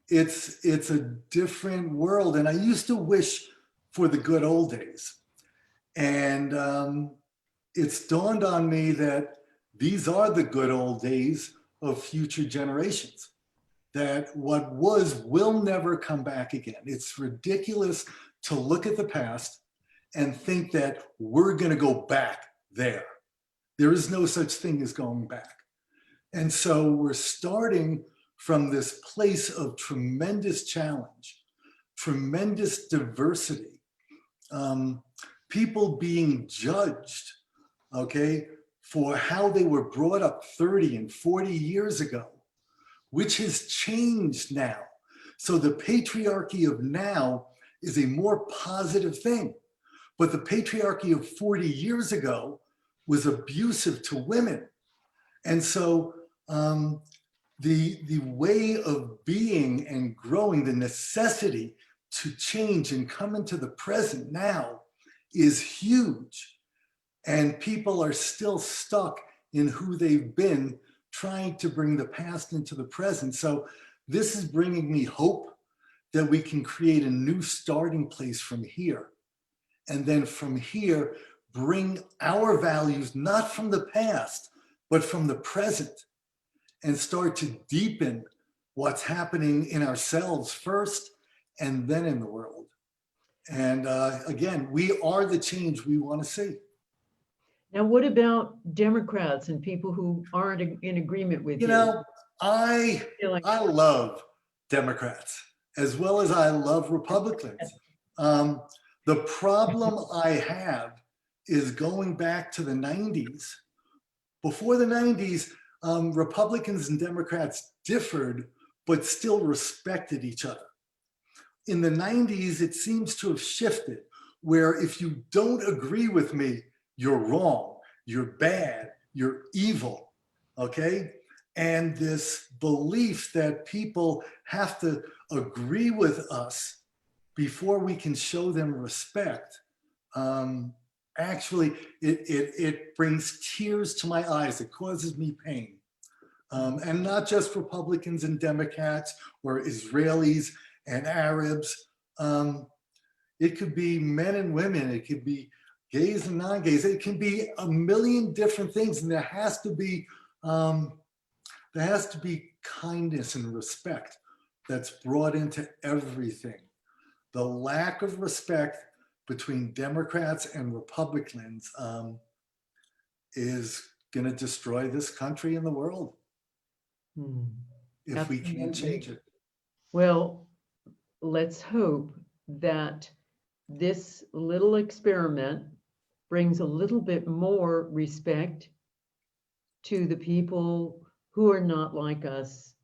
It's a different world. And I used to wish for the good old days. And it's dawned on me that these are the good old days of future generations, that what was will never come back again. It's ridiculous to look at the past and think that we're going to go back there. There is no such thing as going back. And so we're starting from this place of tremendous challenge, tremendous diversity, people being judged, okay, for how they were brought up 30 and 40 years ago, which has changed now. So the patriarchy of now is a more positive thing. But the patriarchy of 40 years ago was abusive to women. And so the way of being and growing, the necessity to change and come into the present now is huge. And people are still stuck in who they've been, trying to bring the past into the present. So this is bringing me hope that we can create a new starting place from here. And then from here, bring our values, not from the past, but from the present, and start to deepen what's happening in ourselves first, and then in the world. And again, we are the change we want to see. Now, what about Democrats and people who aren't in agreement with you? You know, I love Democrats as well as I love Republicans. The problem I have is going back to the 90s. Before the 90s, Republicans and Democrats differed, but still respected each other. In the 90s, it seems to have shifted, where if you don't agree with me, you're wrong, you're bad, you're evil, okay? And this belief that people have to agree with us before we can show them respect, actually, it brings tears to my eyes. It causes me pain. And not just Republicans and Democrats or Israelis and Arabs. It could be men and women. It could be gays and non-gays. It can be a million different things. And there has to be kindness and respect that's brought into everything. The lack of respect between Democrats and Republicans is going to destroy this country and the world if we can't change it. Well, let's hope that this little experiment brings a little bit more respect to the people who are not like us,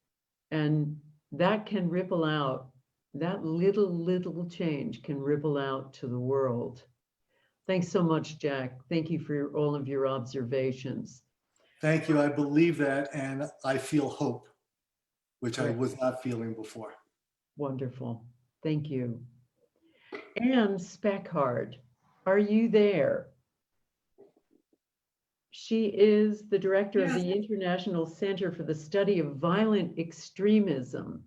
and that can ripple out. That little change can ripple out to the world. Thanks so much, Jack. Thank you for all of your observations. Thank you. I believe that, and I feel hope, which I Great. was not feeling before. Wonderful. Thank you. Anne Speckhard, are you there? She is the director of the International Center for the Study of Violent Extremism.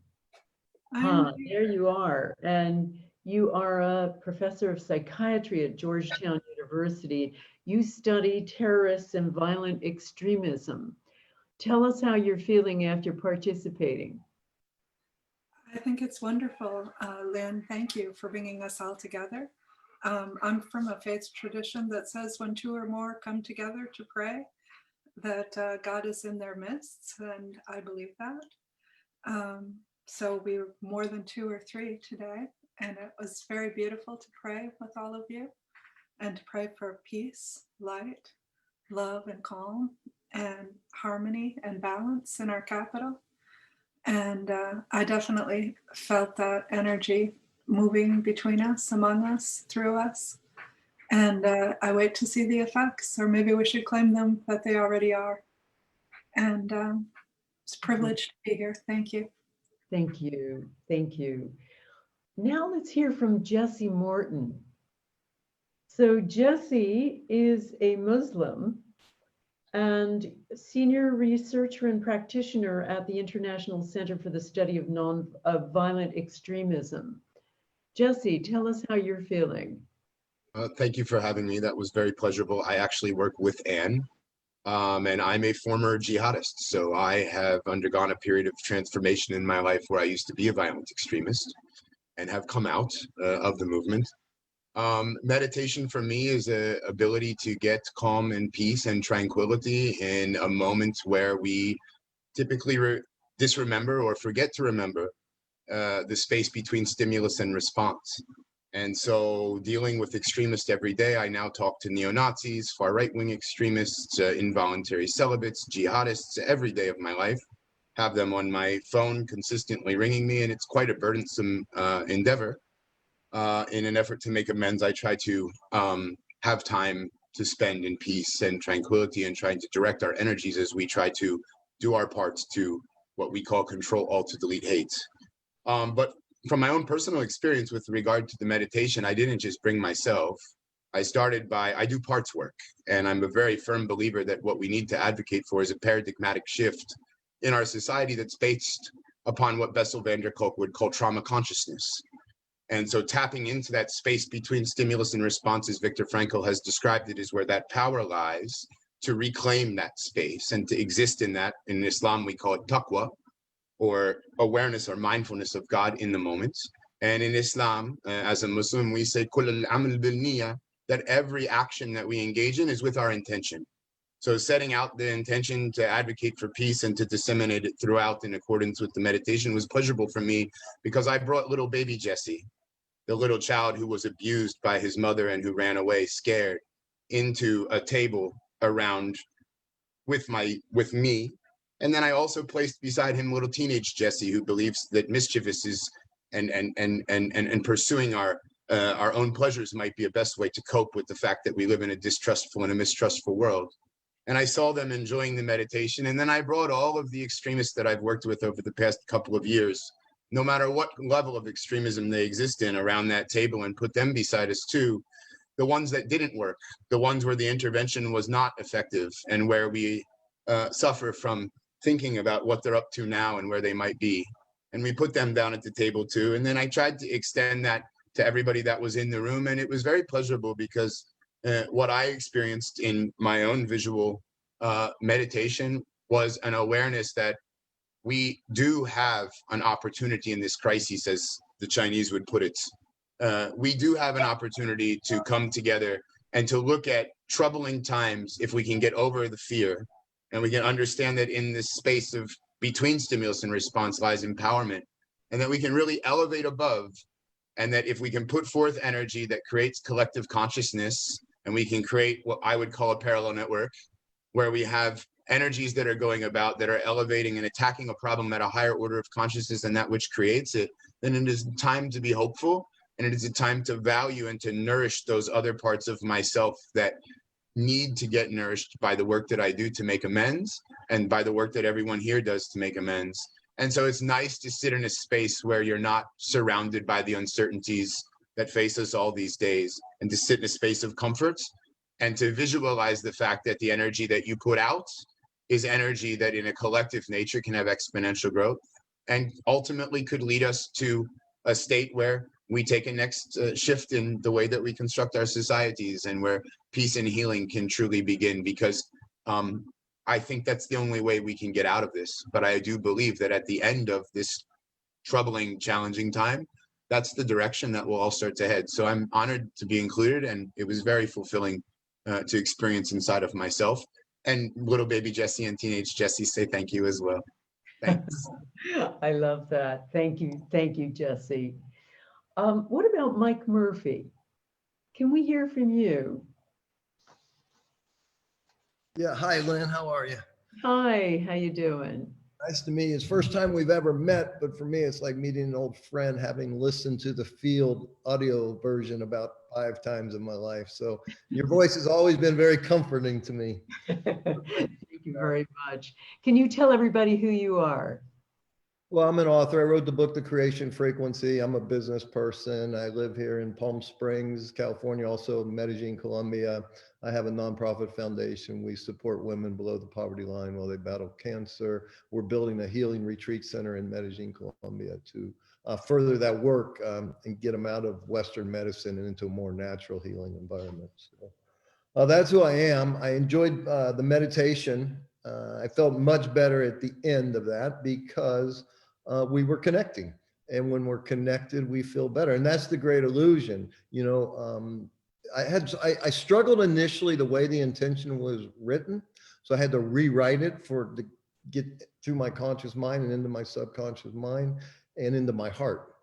There you are. And you are a professor of psychiatry at Georgetown University. You study terrorists and violent extremism. Tell us how you're feeling after participating. I think it's wonderful, Lynn. Thank you for bringing us all together. I'm from a faith tradition that says when two or more come together to pray, that God is in their midst, and I believe that. So we were more than 2 or 3 today, and it was very beautiful to pray with all of you and to pray for peace, light, love, and calm, and harmony and balance in our capital. And I definitely felt that energy moving between us, among us, through us. And I wait to see the effects, or maybe we should claim them that they already are. And it's a privilege to be here. Thank you. Thank you. Thank you. Now let's hear from Jessie Morton. So Jessie is a Muslim and senior researcher and practitioner at the International Center for the Study of Violent Extremism. Jessie, tell us how you're feeling. Thank you for having me. That was very pleasurable. I actually work with Anne, and I'm a former jihadist. So I have undergone a period of transformation in my life where I used to be a violent extremist and have come out of the movement. Meditation for me is an ability to get calm and peace and tranquility in a moment where we typically disremember or forget to remember the space between stimulus and response. And so dealing with extremists every day, I now talk to neo-Nazis, far right-wing extremists, involuntary celibates, jihadists every day of my life, have them on my phone consistently ringing me, and it's quite a burdensome endeavor. In an effort to make amends, I try to have time to spend in peace and tranquility and trying to direct our energies as we try to do our parts to what we call control, alt, to delete hate. But from my own personal experience with regard to the meditation, I didn't just bring myself. I do parts work, and I'm a very firm believer that what we need to advocate for is a paradigmatic shift in our society that's based upon what Bessel van der Kolk would call trauma consciousness. And so tapping into that space between stimulus and response, as Viktor Frankl has described it, is where that power lies to reclaim that space and to exist in that. In Islam, we call it taqwa, or awareness or mindfulness of God in the moment. And in Islam, as a Muslim, we say "Kull al-amal bil-niyya," that every action that we engage in is with our intention. So setting out the intention to advocate for peace and to disseminate it throughout in accordance with the meditation was pleasurable for me, because I brought little baby Jesse, the little child who was abused by his mother and who ran away scared, into a table around with me. And then I also placed beside him little teenage Jesse, who believes that mischievous is and pursuing our own pleasures might be a best way to cope with the fact that we live in a distrustful and a mistrustful world. And I saw them enjoying the meditation. And then I brought all of the extremists that I've worked with over the past couple of years, no matter what level of extremism they exist in, around that table, and put them beside us too. The ones that didn't work, the ones where the intervention was not effective, and where we suffer from thinking about what they're up to now and where they might be. And we put them down at the table too. And then I tried to extend that to everybody that was in the room. And it was very pleasurable, because what I experienced in my own visual meditation was an awareness that we do have an opportunity in this crisis, as the Chinese would put it. We do have an opportunity to come together and to look at troubling times if we can get over the fear. And we can understand that in this space of between stimulus and response lies empowerment, and that we can really elevate above, and that if we can put forth energy that creates collective consciousness, and we can create what I would call a parallel network, where we have energies that are going about that are elevating and attacking a problem at a higher order of consciousness than that which creates it, then it is time to be hopeful, and it is a time to value and to nourish those other parts of myself that need to get nourished by the work that I do to make amends, and by the work that everyone here does to make amends. And so it's nice to sit in a space where you're not surrounded by the uncertainties that face us all these days, and to sit in a space of comfort and to visualize the fact that the energy that you put out is energy that in a collective nature can have exponential growth and ultimately could lead us to a state where we take a next shift in the way that we construct our societies, and where peace and healing can truly begin, because I think that's the only way we can get out of this. But I do believe that at the end of this troubling, challenging time, that's the direction that we'll all start to head. So I'm honored to be included, and it was very fulfilling to experience inside of myself. And little baby Jesse and teenage Jesse say thank you as well. Thanks. I love that. Thank you, Jesse. What about Mike Murphy? Can we hear from you? Yeah, hi, Lynn, how are you? Hi, how you doing? Nice to meet you. It's the first time we've ever met, but for me, it's like meeting an old friend, having listened to the Field audio version about 5 times in my life. So your voice has always been very comforting to me. Thank you very much. Can you tell everybody who you are? Well, I'm an author. I wrote the book, The Creation Frequency. I'm a business person. I live here in Palm Springs, California, also Medellin, Colombia. I have a nonprofit foundation. We support women below the poverty line while they battle cancer. We're building a healing retreat center in Medellin, Colombia to further that work and get them out of Western medicine and into a more natural healing environment. So, that's who I am. I enjoyed the meditation. I felt much better at the end of that because we were connecting. And when we're connected, we feel better. And that's the great illusion. You know, I struggled initially the way the intention was written. So I had to rewrite it to get through my conscious mind and into my subconscious mind and into my heart.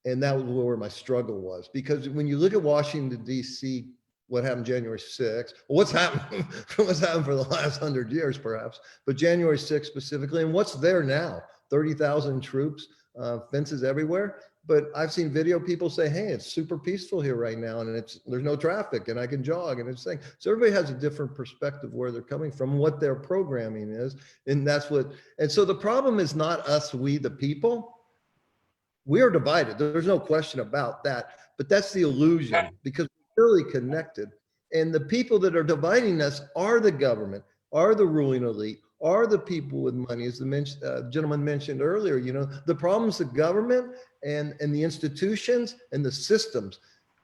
And that was where my struggle was. Because when you look at Washington, D.C., what happened January 6th, what's happened for the last 100 years, perhaps, but January 6th specifically, and what's there now? 30,000 troops, fences everywhere. But I've seen video people say, hey, it's super peaceful here right now, and there's no traffic, and I can jog, and it's saying, so everybody has a different perspective where they're coming from, what their programming is, and so the problem is not us, we the people. We are divided. There's no question about that, but that's the illusion, because we're really connected. And the people that are dividing us are the government, are the ruling elite, are the people with money, as the gentleman mentioned earlier. You know, the problem's the government and the institutions and the systems.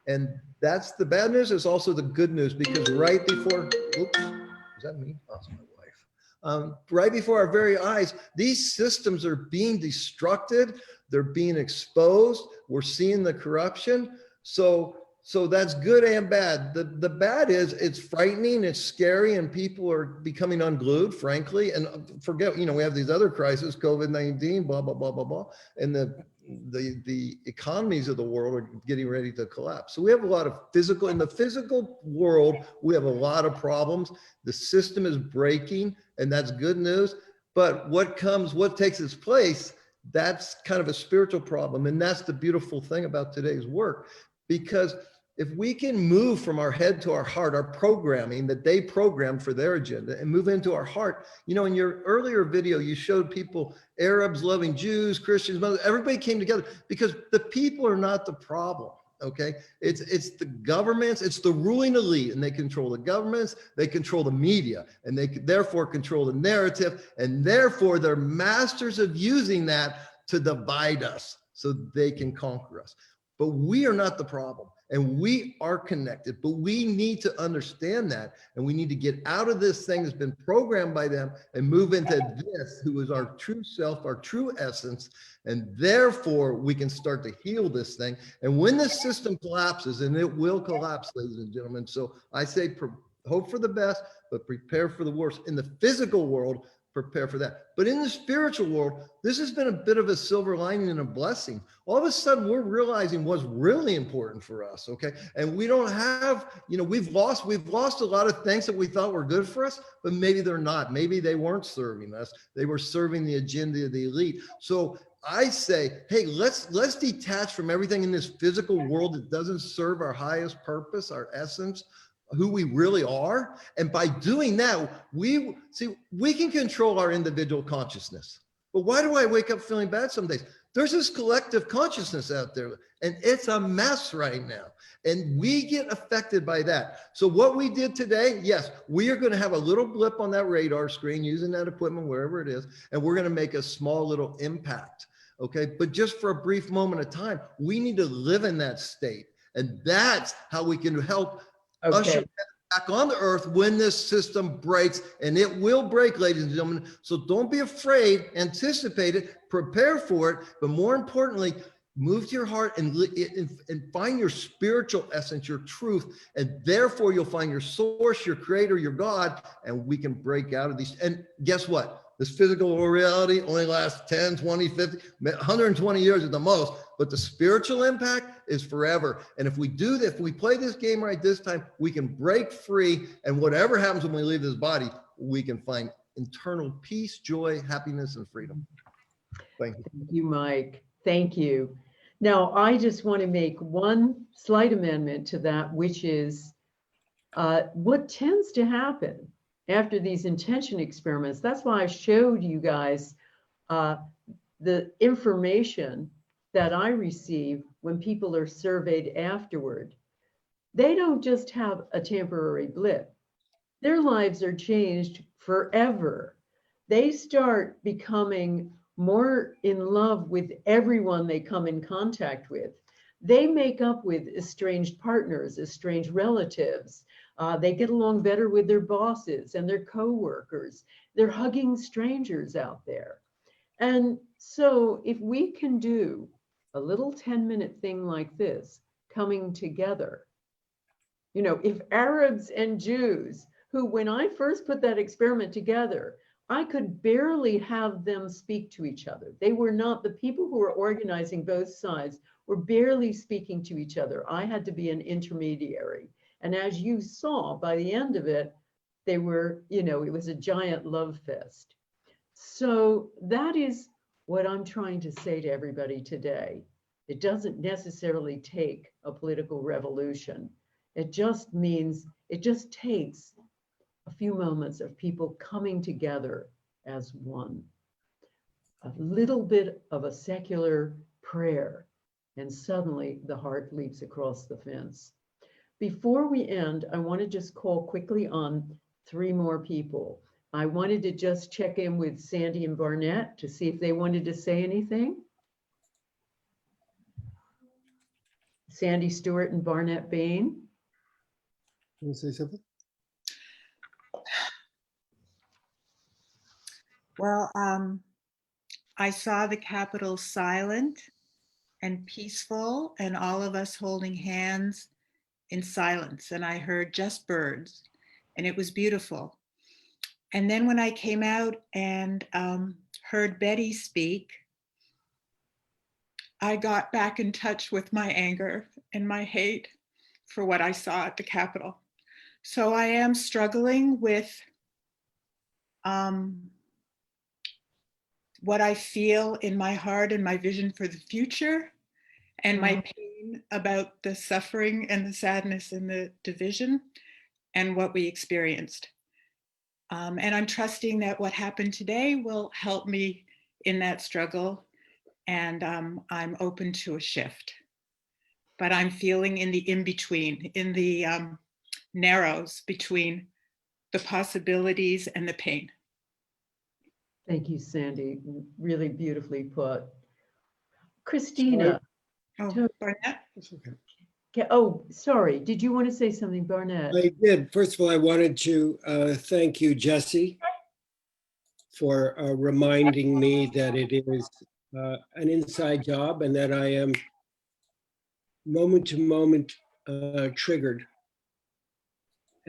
And that's the bad news. It's also the good news, because right before, oops, is that me? Oh, it's my wife. Right before our very eyes, these systems are being destructed. They're being exposed. We're seeing the corruption. So that's good and bad. The bad is it's frightening, it's scary, and people are becoming unglued, frankly. And forget, you know, we have these other crises, COVID-19, blah, blah, blah, blah, blah. And the economies of the world are getting ready to collapse. So we have a lot of in the physical world, we have a lot of problems. The system is breaking, and that's good news. But what takes its place, that's kind of a spiritual problem. And that's the beautiful thing about today's work. Because if we can move from our head to our heart, our programming that they programmed for their agenda, and move into our heart, you know, in your earlier video, you showed people, Arabs loving Jews, Christians, everybody came together because the people are not the problem. Okay, it's the governments, it's the ruling elite, and they control the governments, they control the media, and they therefore control the narrative, and therefore they're masters of using that to divide us so they can conquer us. But we are not the problem, and we are connected, but we need to understand that, and we need to get out of this thing that's been programmed by them and move into this, who is our true self, our true essence, and therefore we can start to heal this thing. And when this system collapses, and it will collapse, ladies and gentlemen, so I say hope for the best, but prepare for the worst. In the physical world, prepare for that. But in the spiritual world, this has been a bit of a silver lining and a blessing. All of a sudden, we're realizing what's really important for us, okay? And we don't have, you know, we've lost a lot of things that we thought were good for us, but maybe they're not. Maybe they weren't serving us. They were serving the agenda of the elite. So I say, hey, let's detach from everything in this physical world that doesn't serve our highest purpose, our essence, who we really are. And by doing that, we can control our individual consciousness. But why do I wake up feeling bad some days? There's this collective consciousness out there, and it's a mess right now. And we get affected by that. So what we did today, yes, we are going to have a little blip on that radar screen using that equipment, wherever it is, and we're going to make a small little impact. Okay, but just for a brief moment of time, we need to live in that state. And that's how we can help usher back on the earth when this system breaks, and it will break, ladies and gentlemen. So don't be afraid, anticipate it, prepare for it, but more importantly, move to your heart and find your spiritual essence, your truth, and therefore you'll find your source, your creator, your God, and we can break out of these. And guess what? This physical reality only lasts 10, 20, 50, 120 years at the most, but the spiritual impact is forever. And if we do this, if we play this game right this time, we can break free, and whatever happens when we leave this body, we can find internal peace, joy, happiness, and freedom. Thank you. Thank you, Mike. Thank you. Now, I just want to make one slight amendment to that, which is what tends to happen after these intention experiments. That's why I showed you guys the information that I receive when people are surveyed afterward. They don't just have a temporary blip. Their lives are changed forever. They start becoming more in love with everyone they come in contact with. They make up with estranged partners, estranged relatives. They get along better with their bosses and their coworkers. They're hugging strangers out there. And so if we can do a little 10-minute thing like this, coming together, you know, if Arabs and Jews, who when I first put that experiment together, I could barely have them speak to each other. They were not, the people who were organizing both sides were barely speaking to each other. I had to be an intermediary. And as you saw, by the end of it, they were, you know, it was a giant love fest. So that is what I'm trying to say to everybody today. It doesn't necessarily take a political revolution. It just means, it just takes a few moments of people coming together as one. A little bit of a secular prayer, and suddenly the heart leaps across the fence. Before we end, I want to just call quickly on 3 more people. I wanted to just check in with Sandy and Barnett to see if they wanted to say anything. Sandy Stewart and Barnett Bain. Want to say something? Well, I saw the Capitol silent and peaceful, and all of us holding hands in silence. And I heard just birds, and it was beautiful. And then when I came out and heard Betty speak, I got back in touch with my anger and my hate for what I saw at the Capitol. So I am struggling with what I feel in my heart and my vision for the future, and my pain about the suffering and the sadness and the division and what we experienced. And I'm trusting that what happened today will help me in that struggle, and I'm open to a shift. But I'm feeling in the in-between, in the narrows between the possibilities and the pain. Thank you, Sandy. Really beautifully put. Christina. Oh, Barnett? Okay. Oh, sorry. Did you want to say something, Barnett? I did. First of all, I wanted to thank you, Jesse, for reminding me that it is an inside job and that I am moment to moment triggered.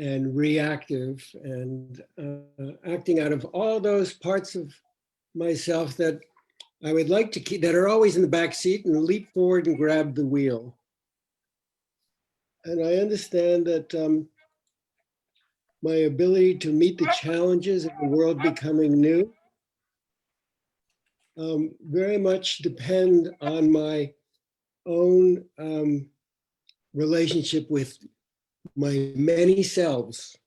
and reactive and acting out of all those parts of myself that I would like to keep, that are always in the back seat, and leap forward and grab the wheel. And I understand that my ability to meet the challenges of the world becoming new very much depend on my own relationship with my many selves.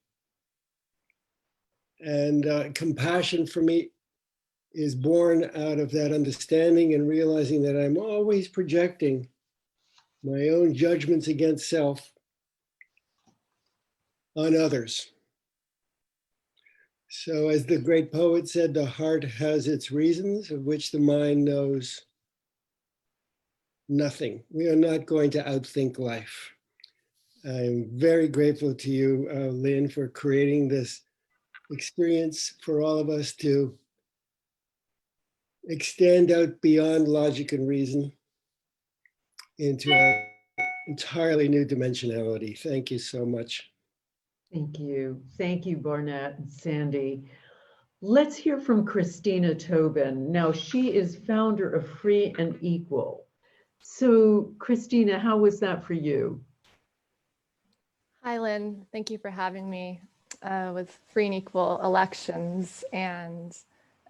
And compassion for me is born out of that understanding and realizing that I'm always projecting my own judgments against self on others. So as the great poet said, the heart has its reasons of which the mind knows nothing. We are not going to outthink life. I'm very grateful to you, Lynn, for creating this experience for all of us to extend out beyond logic and reason into an entirely new dimensionality. Thank you so much. Thank you. Thank you, Barnett and Sandy. Let's hear from Christina Tobin. Now, she is founder of Free and Equal. So, Christina, how was that for you? Hi, Lynn. Thank you for having me with Free and Equal Elections. And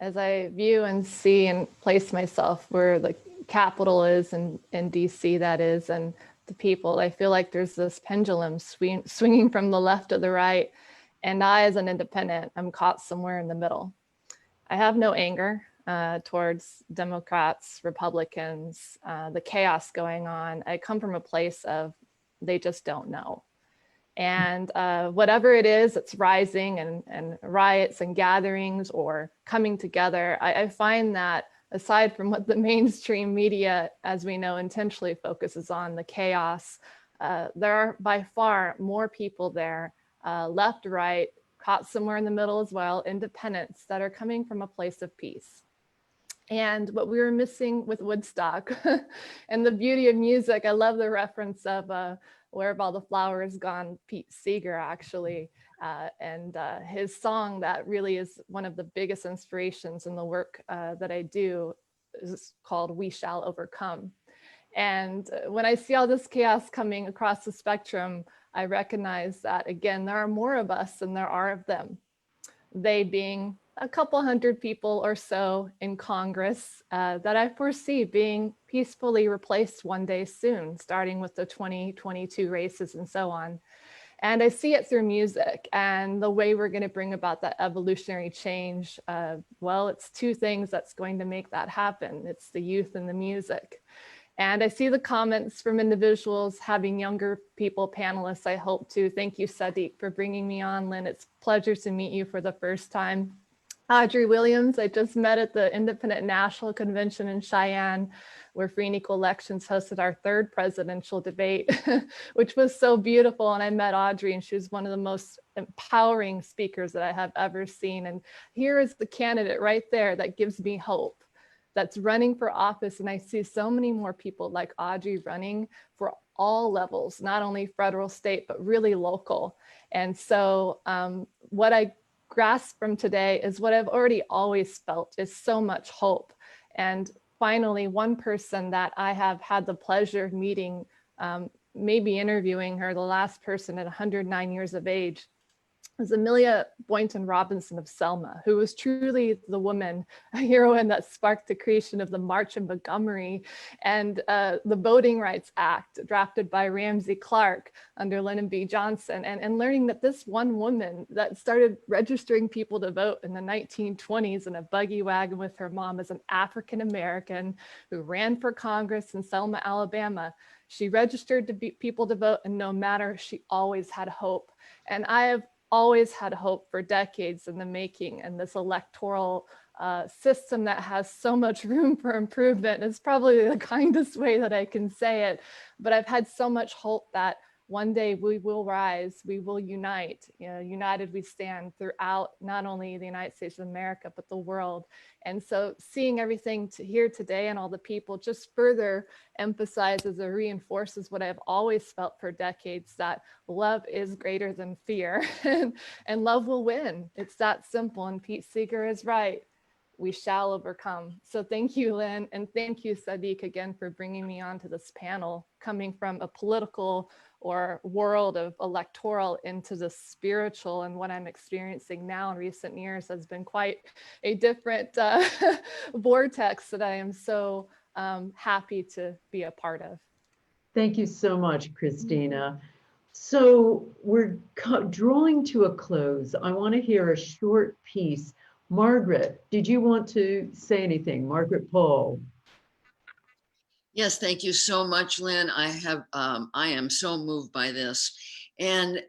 as I view and see and place myself where the Capitol is in DC, that is, and the people, I feel like there's this pendulum swinging from the left to the right. And I, as an independent, I'm caught somewhere in the middle. I have no anger towards Democrats, Republicans, the chaos going on. I come from a place of they just don't know. And whatever it is that's rising and riots and gatherings or coming together, I find that aside from what the mainstream media, as we know, intentionally focuses on, the chaos, there are by far more people there, left, right, caught somewhere in the middle as well, independents that are coming from a place of peace. And what we were missing with Woodstock and the beauty of music, I love the reference of Where Have All the Flowers Gone, Pete Seeger, actually, and his song that really is one of the biggest inspirations in the work that I do is called We Shall Overcome. And when I see all this chaos coming across the spectrum, I recognize that, again, there are more of us than there are of them. They being a couple hundred people or so in Congress that I foresee being peacefully replaced one day soon, starting with the 2022 races and so on. And I see it through music and the way we're going to bring about that evolutionary change. Well, it's two things that's going to make that happen. It's the youth and the music. And I see the comments from individuals having younger people, panelists, I hope to. Thank you, Sadiq, for bringing me on. Lynn, it's a pleasure to meet you for the first time. Audrey Williams, I just met at the Independent National Convention in Cheyenne, where Free and Equal Elections hosted our third presidential debate, which was so beautiful. And I met Audrey, and she was one of the most empowering speakers that I have ever seen. And here is the candidate right there that gives me hope, that's running for office. And I see so many more people like Audrey running for all levels, not only federal, state, but really local. And so what I grasp from today is what I've already always felt, is so much hope. And finally, one person that I have had the pleasure of meeting, maybe interviewing her, the last person at 109 years of age, is Amelia Boynton Robinson of Selma, who was truly the woman, a heroine that sparked the creation of the March in Montgomery and the Voting Rights Act drafted by Ramsey Clark under Lyndon B. Johnson, and learning that this one woman that started registering people to vote in the 1920s in a buggy wagon with her mom as an African-American who ran for Congress in Selma, Alabama. She registered people to vote, and no matter, she always had hope. And I have always had hope for decades in the making, and this electoral system that has so much room for improvement is probably the kindest way that I can say it. But I've had so much hope that one day we will rise, we will unite. You know, united we stand throughout not only the United States of America, but the world. And so seeing everything here today and all the people just further emphasizes or reinforces what I've always felt for decades, that love is greater than fear and love will win. It's that simple. And Pete Seeger is right. We shall overcome. So thank you, Lynn, and thank you, Sadiq, again, for bringing me onto this panel, coming from a political or world of electoral into the spiritual. And what I'm experiencing now in recent years has been quite a different vortex that I am so happy to be a part of. Thank you so much, Christina. So we're drawing to a close. I want to hear a short piece. Margaret, did you want to say anything? Margaret Paul. Yes, thank you so much, Lynn. I am so moved by this. And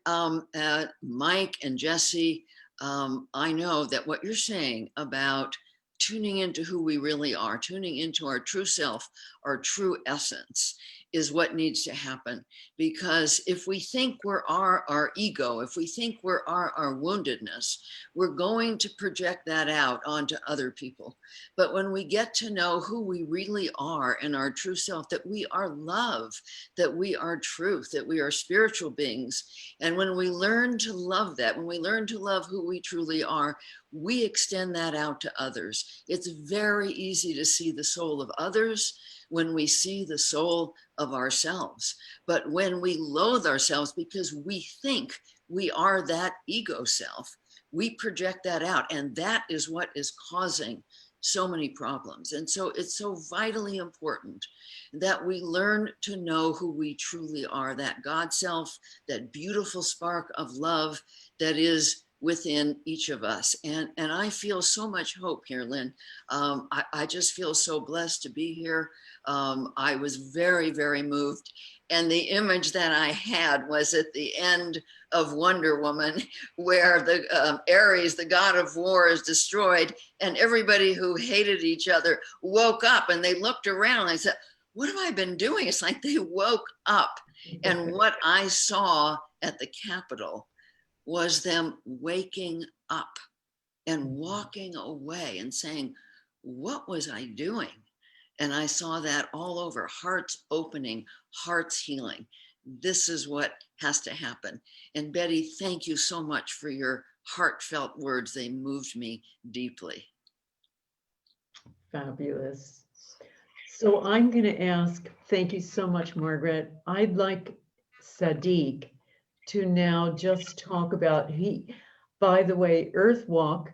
Mike and Jesse, I know that what you're saying about tuning into who we really are, tuning into our true self, our true essence, is what needs to happen. Because if we think we're our ego, if we think we're our woundedness, we're going to project that out onto other people. But when we get to know who we really are and our true self, that we are love, that we are truth, that we are spiritual beings. And when we learn to love that, when we learn to love who we truly are, we extend that out to others. It's very easy to see the soul of others when we see the soul of ourselves. But when we loathe ourselves because we think we are that ego self, we project that out. And that is what is causing so many problems. And so it's so vitally important that we learn to know who we truly are, that God self, that beautiful spark of love that is within each of us. And I feel so much hope here, Lynn. I just feel so blessed to be here. I was very, very moved. And the image that I had was at the end of Wonder Woman, where the Ares, the god of war, is destroyed, and everybody who hated each other woke up and they looked around and they said, what have I been doing? It's like they woke up. And what I saw at the Capitol was them waking up and walking away and saying, what was I doing? And I saw that all over, hearts opening, hearts healing. This is what has to happen. And Betty, thank you so much for your heartfelt words. They moved me deeply. Fabulous. So I'm going to ask, thank you so much, Margaret. I'd like Sadiq to now just talk about, by the way, Earthwalk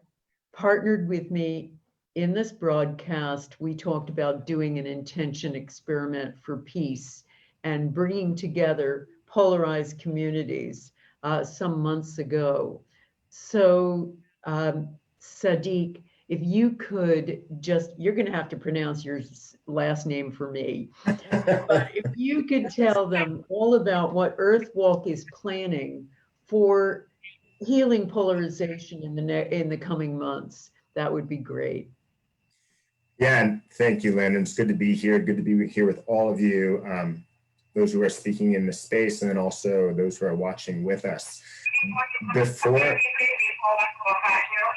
partnered with me in this broadcast. We talked about doing an intention experiment for peace and bringing together polarized communities some months ago. So Sadiq, if you could just, you're going to have to pronounce your last name for me, but if you could tell them all about what Earthwalk is planning for healing polarization in the coming months, that would be great. Yeah, and thank you, Lynn. It's good to be here. Good to be here with all of you, those who are speaking in the space, and then also those who are watching with us.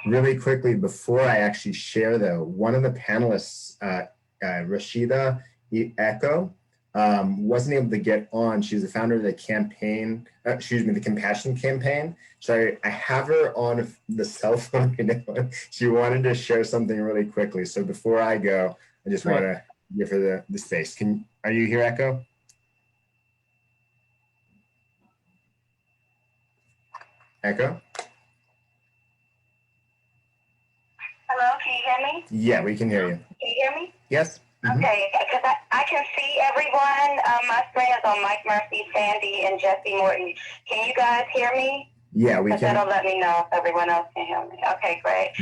Really quickly, before I actually share though, one of the panelists, Rashida Echo, wasn't able to get on. She's the founder of the campaign, the Compassion Campaign. So I have her on the cell phone right now. She wanted to share something really quickly. So before I go, I just want to give her the space. Are you here, Echo? Echo? Hello, can you hear me? Yeah, we can hear you. Can you hear me? Yes. Mm-hmm. Okay, because I can see everyone. My screen is on Mike Murphy, Sandy, and Jesse Morton. Can you guys hear me? Yeah, we can. That'll let me know if everyone else can hear me. Okay, great.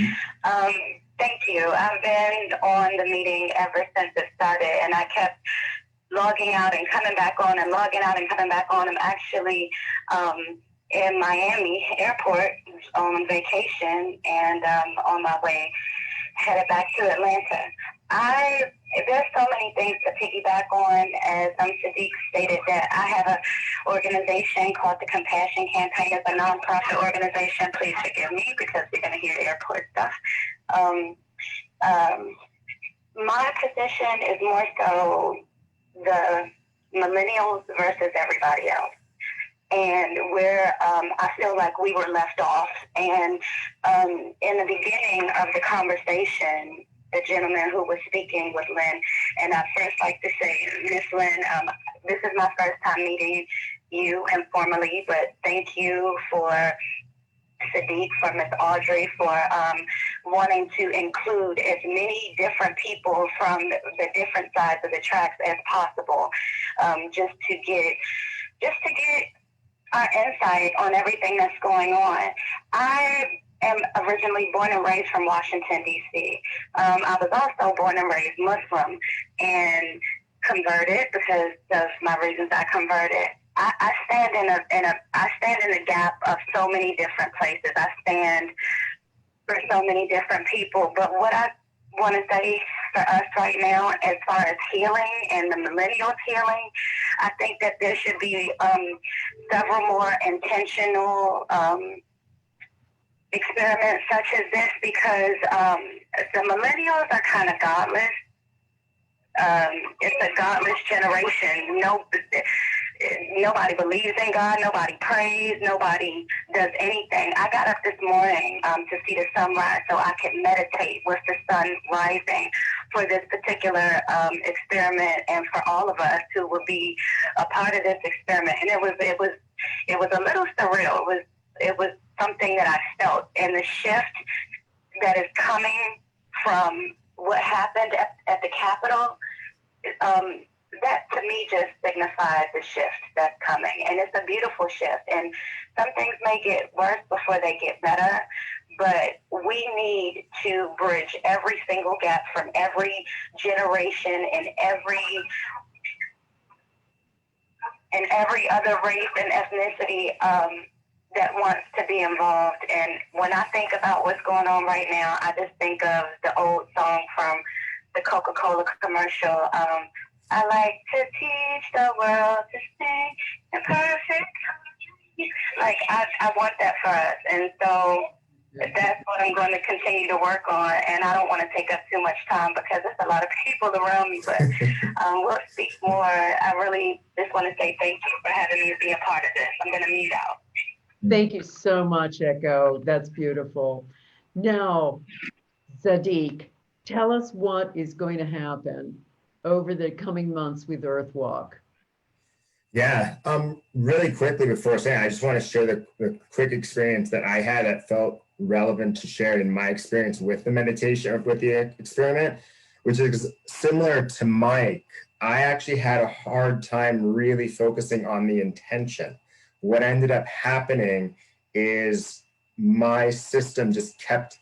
Thank you. I've been on the meeting ever since it started, and I kept logging out and coming back on and logging out and coming back on. I'm actually in Miami airport on vacation and on my way headed back to Atlanta. There's so many things to piggyback on. As Sadiq stated, that I have an organization called the Compassion Campaign. It's a nonprofit organization. Please forgive me because we're going to hear airport stuff. My position is more so the millennials versus everybody else. And where I feel like we were left off. And in the beginning of the conversation, the gentleman who was speaking was Lynn. And I'd first like to say, Miss Lynn, this is my first time meeting you informally, but thank you for Sadiq, for Miss Audrey, for wanting to include as many different people from the different sides of the tracks as possible, just to get our insight on everything that's going on. I am originally born and raised from Washington, D.C. I was also born and raised Muslim and converted because of my reasons I converted. I stand in the gap of so many different places. I stand for so many different people. But what I want to say for us right now, as far as healing and the millennials healing, I think that there should be several more intentional experiments such as this, because the millennials are kind of godless. It's a godless generation. Nobody believes in God. Nobody prays. Nobody does anything. I got up this morning to see the sunrise so I could meditate with the sun rising for this particular experiment, and for all of us who will be a part of this experiment. And it was a little surreal. It was something that I felt, and the shift that is coming from what happened at the Capitol, that to me just signifies the shift that's coming. And it's a beautiful shift. And some things may get worse before they get better, but we need to bridge every single gap from every generation and every other race and ethnicity that wants to be involved. And when I think about what's going on right now, I just think of the old song from the Coca-Cola commercial. I like to teach the world to sing in perfect harmony. Like, I want that for us. And so that's what I'm going to continue to work on. And I don't want to take up too much time because there's a lot of people around me, but we'll speak more. I really just want to say thank you for having me be a part of this. I'm going to mute out. Thank you so much, Echo. That's beautiful. Now, Sadiq, tell us what is going to happen over the coming months with Earthwalk. Yeah, really quickly before saying, I just want to share the quick experience that I had that felt relevant to share in my experience with the meditation, or with the experiment, which is similar to Mike. I actually had a hard time really focusing on the intention. What ended up happening is my system just kept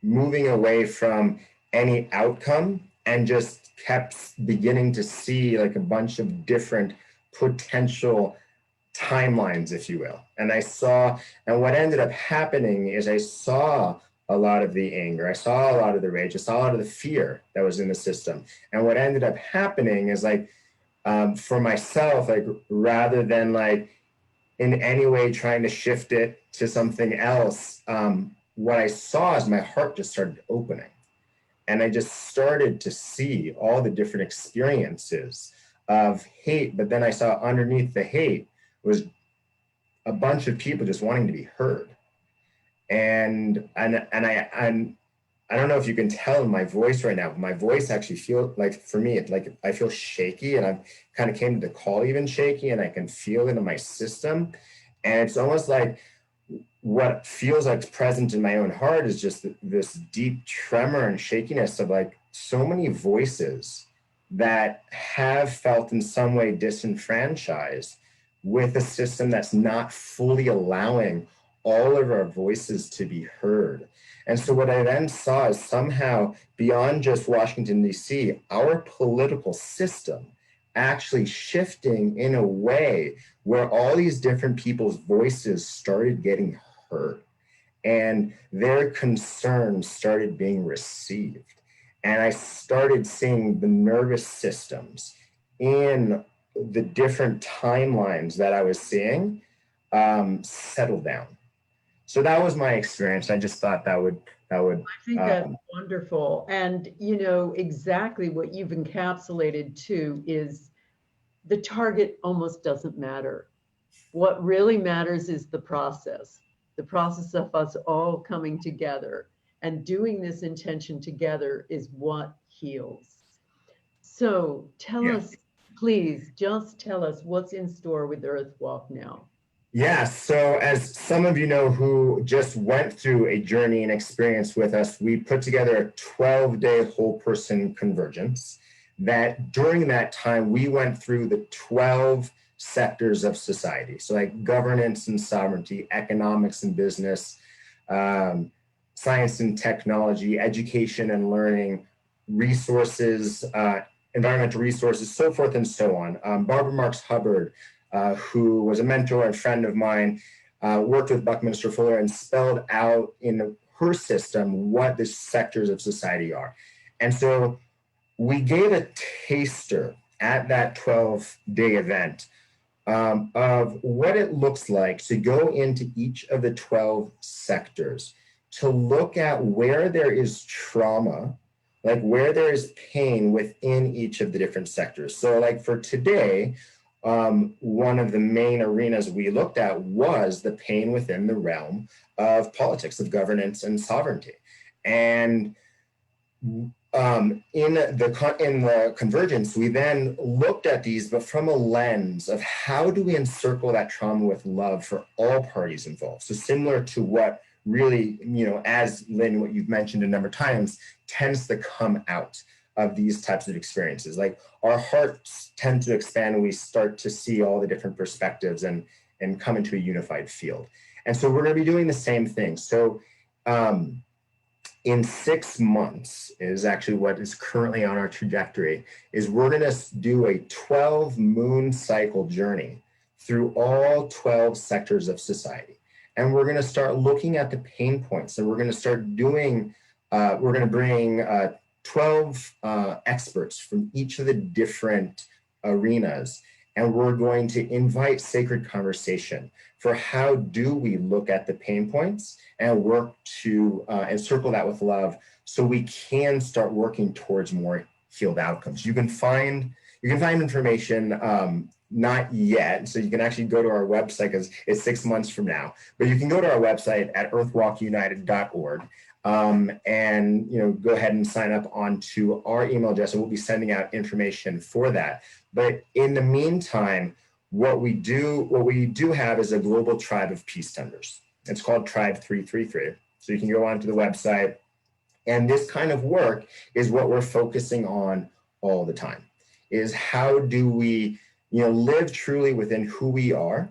moving away from any outcome and just kept beginning to see like a bunch of different potential timelines, if you will. And what ended up happening is I saw a lot of the anger, I saw a lot of the rage, I saw a lot of the fear that was in the system. And what ended up happening is for myself, rather than in any way trying to shift it to something else, what I saw is my heart just started opening. And I just started to see all the different experiences of hate. But then I saw underneath the hate was a bunch of people just wanting to be heard. And I don't know if you can tell in my voice right now, but my voice actually feels for me, I feel shaky, and I've kind of came to the call even shaky, and I can feel it in my system. And it's almost like what feels like present in my own heart is just this deep tremor and shakiness of so many voices that have felt in some way disenfranchised with a system that's not fully allowing all of our voices to be heard. And so what I then saw is somehow beyond just Washington, D.C., our political system actually shifting in a way where all these different people's voices started getting heard. and their concerns started being received. And I started seeing the nervous systems in the different timelines that I was seeing settle down. So that was my experience. I just thought that would I think that's wonderful. And you know, exactly what you've encapsulated too is the target almost doesn't matter. What really matters is the process of us all coming together, and doing this intention together is what heals. So tell us, please, just tell us what's in store with Earth Walk now. Yeah, so as some of you know who just went through a journey and experience with us, we put together a 12-day whole person convergence that during that time, we went through the 12 sectors of society. So like governance and sovereignty, economics and business, science and technology, education and learning, resources, environmental resources, so forth and so on. Barbara Marx Hubbard, who was a mentor and friend of mine, worked with Buckminster Fuller and spelled out in her system what the sectors of society are. And so we gave a taster at that 12-day event of what it looks like to go into each of the 12 sectors, to look at where there is trauma, like where there is pain within each of the different sectors. So like for today, one of the main arenas we looked at was the pain within the realm of politics, of governance and sovereignty. And in the convergence, we then looked at these, but from a lens of how do we encircle that trauma with love for all parties involved? So similar to what really, you know, as Lynn, what you've mentioned a number of times, tends to come out of these types of experiences. Like our hearts tend to expand and we start to see all the different perspectives and come into a unified field. And so we're going to be doing the same thing. So in 6 months is actually what is currently on our trajectory, is we're going to do a 12 moon cycle journey through all 12 sectors of society. And we're going to start looking at the pain points. So we're going to start doing, we're going to bring 12 experts from each of the different arenas, and we're going to invite sacred conversation for how do we look at the pain points and work to encircle that with love so we can start working towards more healed outcomes. You can find information, not yet, so you can actually go to our website because it's 6 months from now, but you can go to our website at earthwalkunited.org. And go ahead and sign up onto our email address, and we'll be sending out information for that. But in the meantime, what we do have is a global tribe of peace tenders. It's called Tribe 333. So you can go onto the website, and this kind of work is what we're focusing on all the time. Is how do we, live truly within who we are,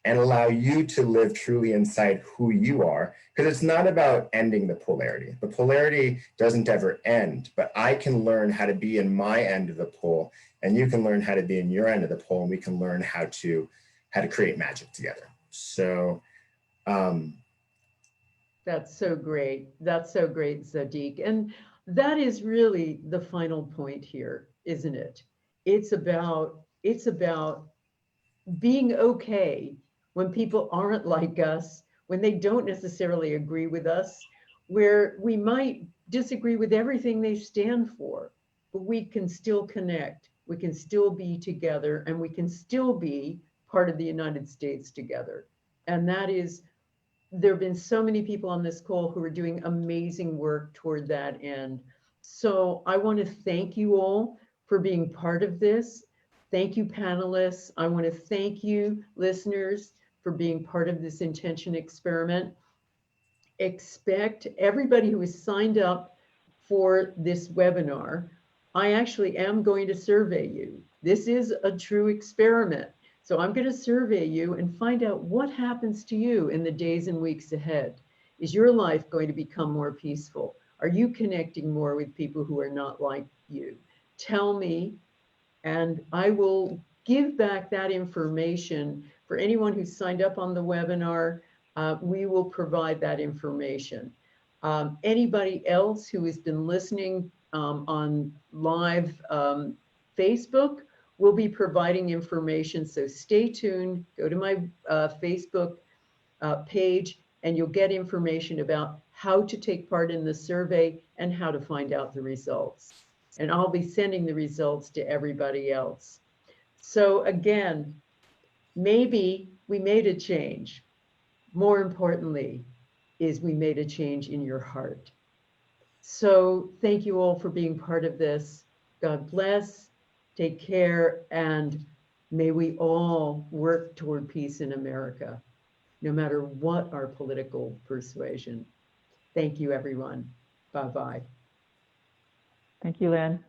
and allow you to live truly inside who you are. Because it's not about ending the polarity. The polarity doesn't ever end, but I can learn how to be in my end of the pole, and you can learn how to be in your end of the pole, and we can learn how to create magic together. So that's so great. That's so great, Zadik. And that is really the final point here, isn't it? It's about being okay when people aren't like us, when they don't necessarily agree with us, where we might disagree with everything they stand for, but we can still connect, we can still be together, and we can still be part of the United States together. And that is, there have been so many people on this call who are doing amazing work toward that end. So I want to thank you all for being part of this. Thank you, panelists. I want to thank you, listeners, for being part of this intention experiment. Expect everybody who is signed up for this webinar. I actually am going to survey you. This is a true experiment. So I'm going to survey you and find out what happens to you in the days and weeks ahead. Is your life going to become more peaceful? Are you connecting more with people who are not like you? Tell me, and I will give back that information for anyone who signed up on the webinar. we will provide that information. Anybody else who has been listening on live Facebook will be providing information. So stay tuned, go to my Facebook page, and you'll get information about how to take part in the survey and how to find out the results. And I'll be sending the results to everybody else. So again, maybe we made a change. More importantly, is we made a change in your heart. So thank you all for being part of this. God bless, take care, and may we all work toward peace in America, no matter what our political persuasion. Thank you, everyone. Bye-bye. Thank you, Lynn.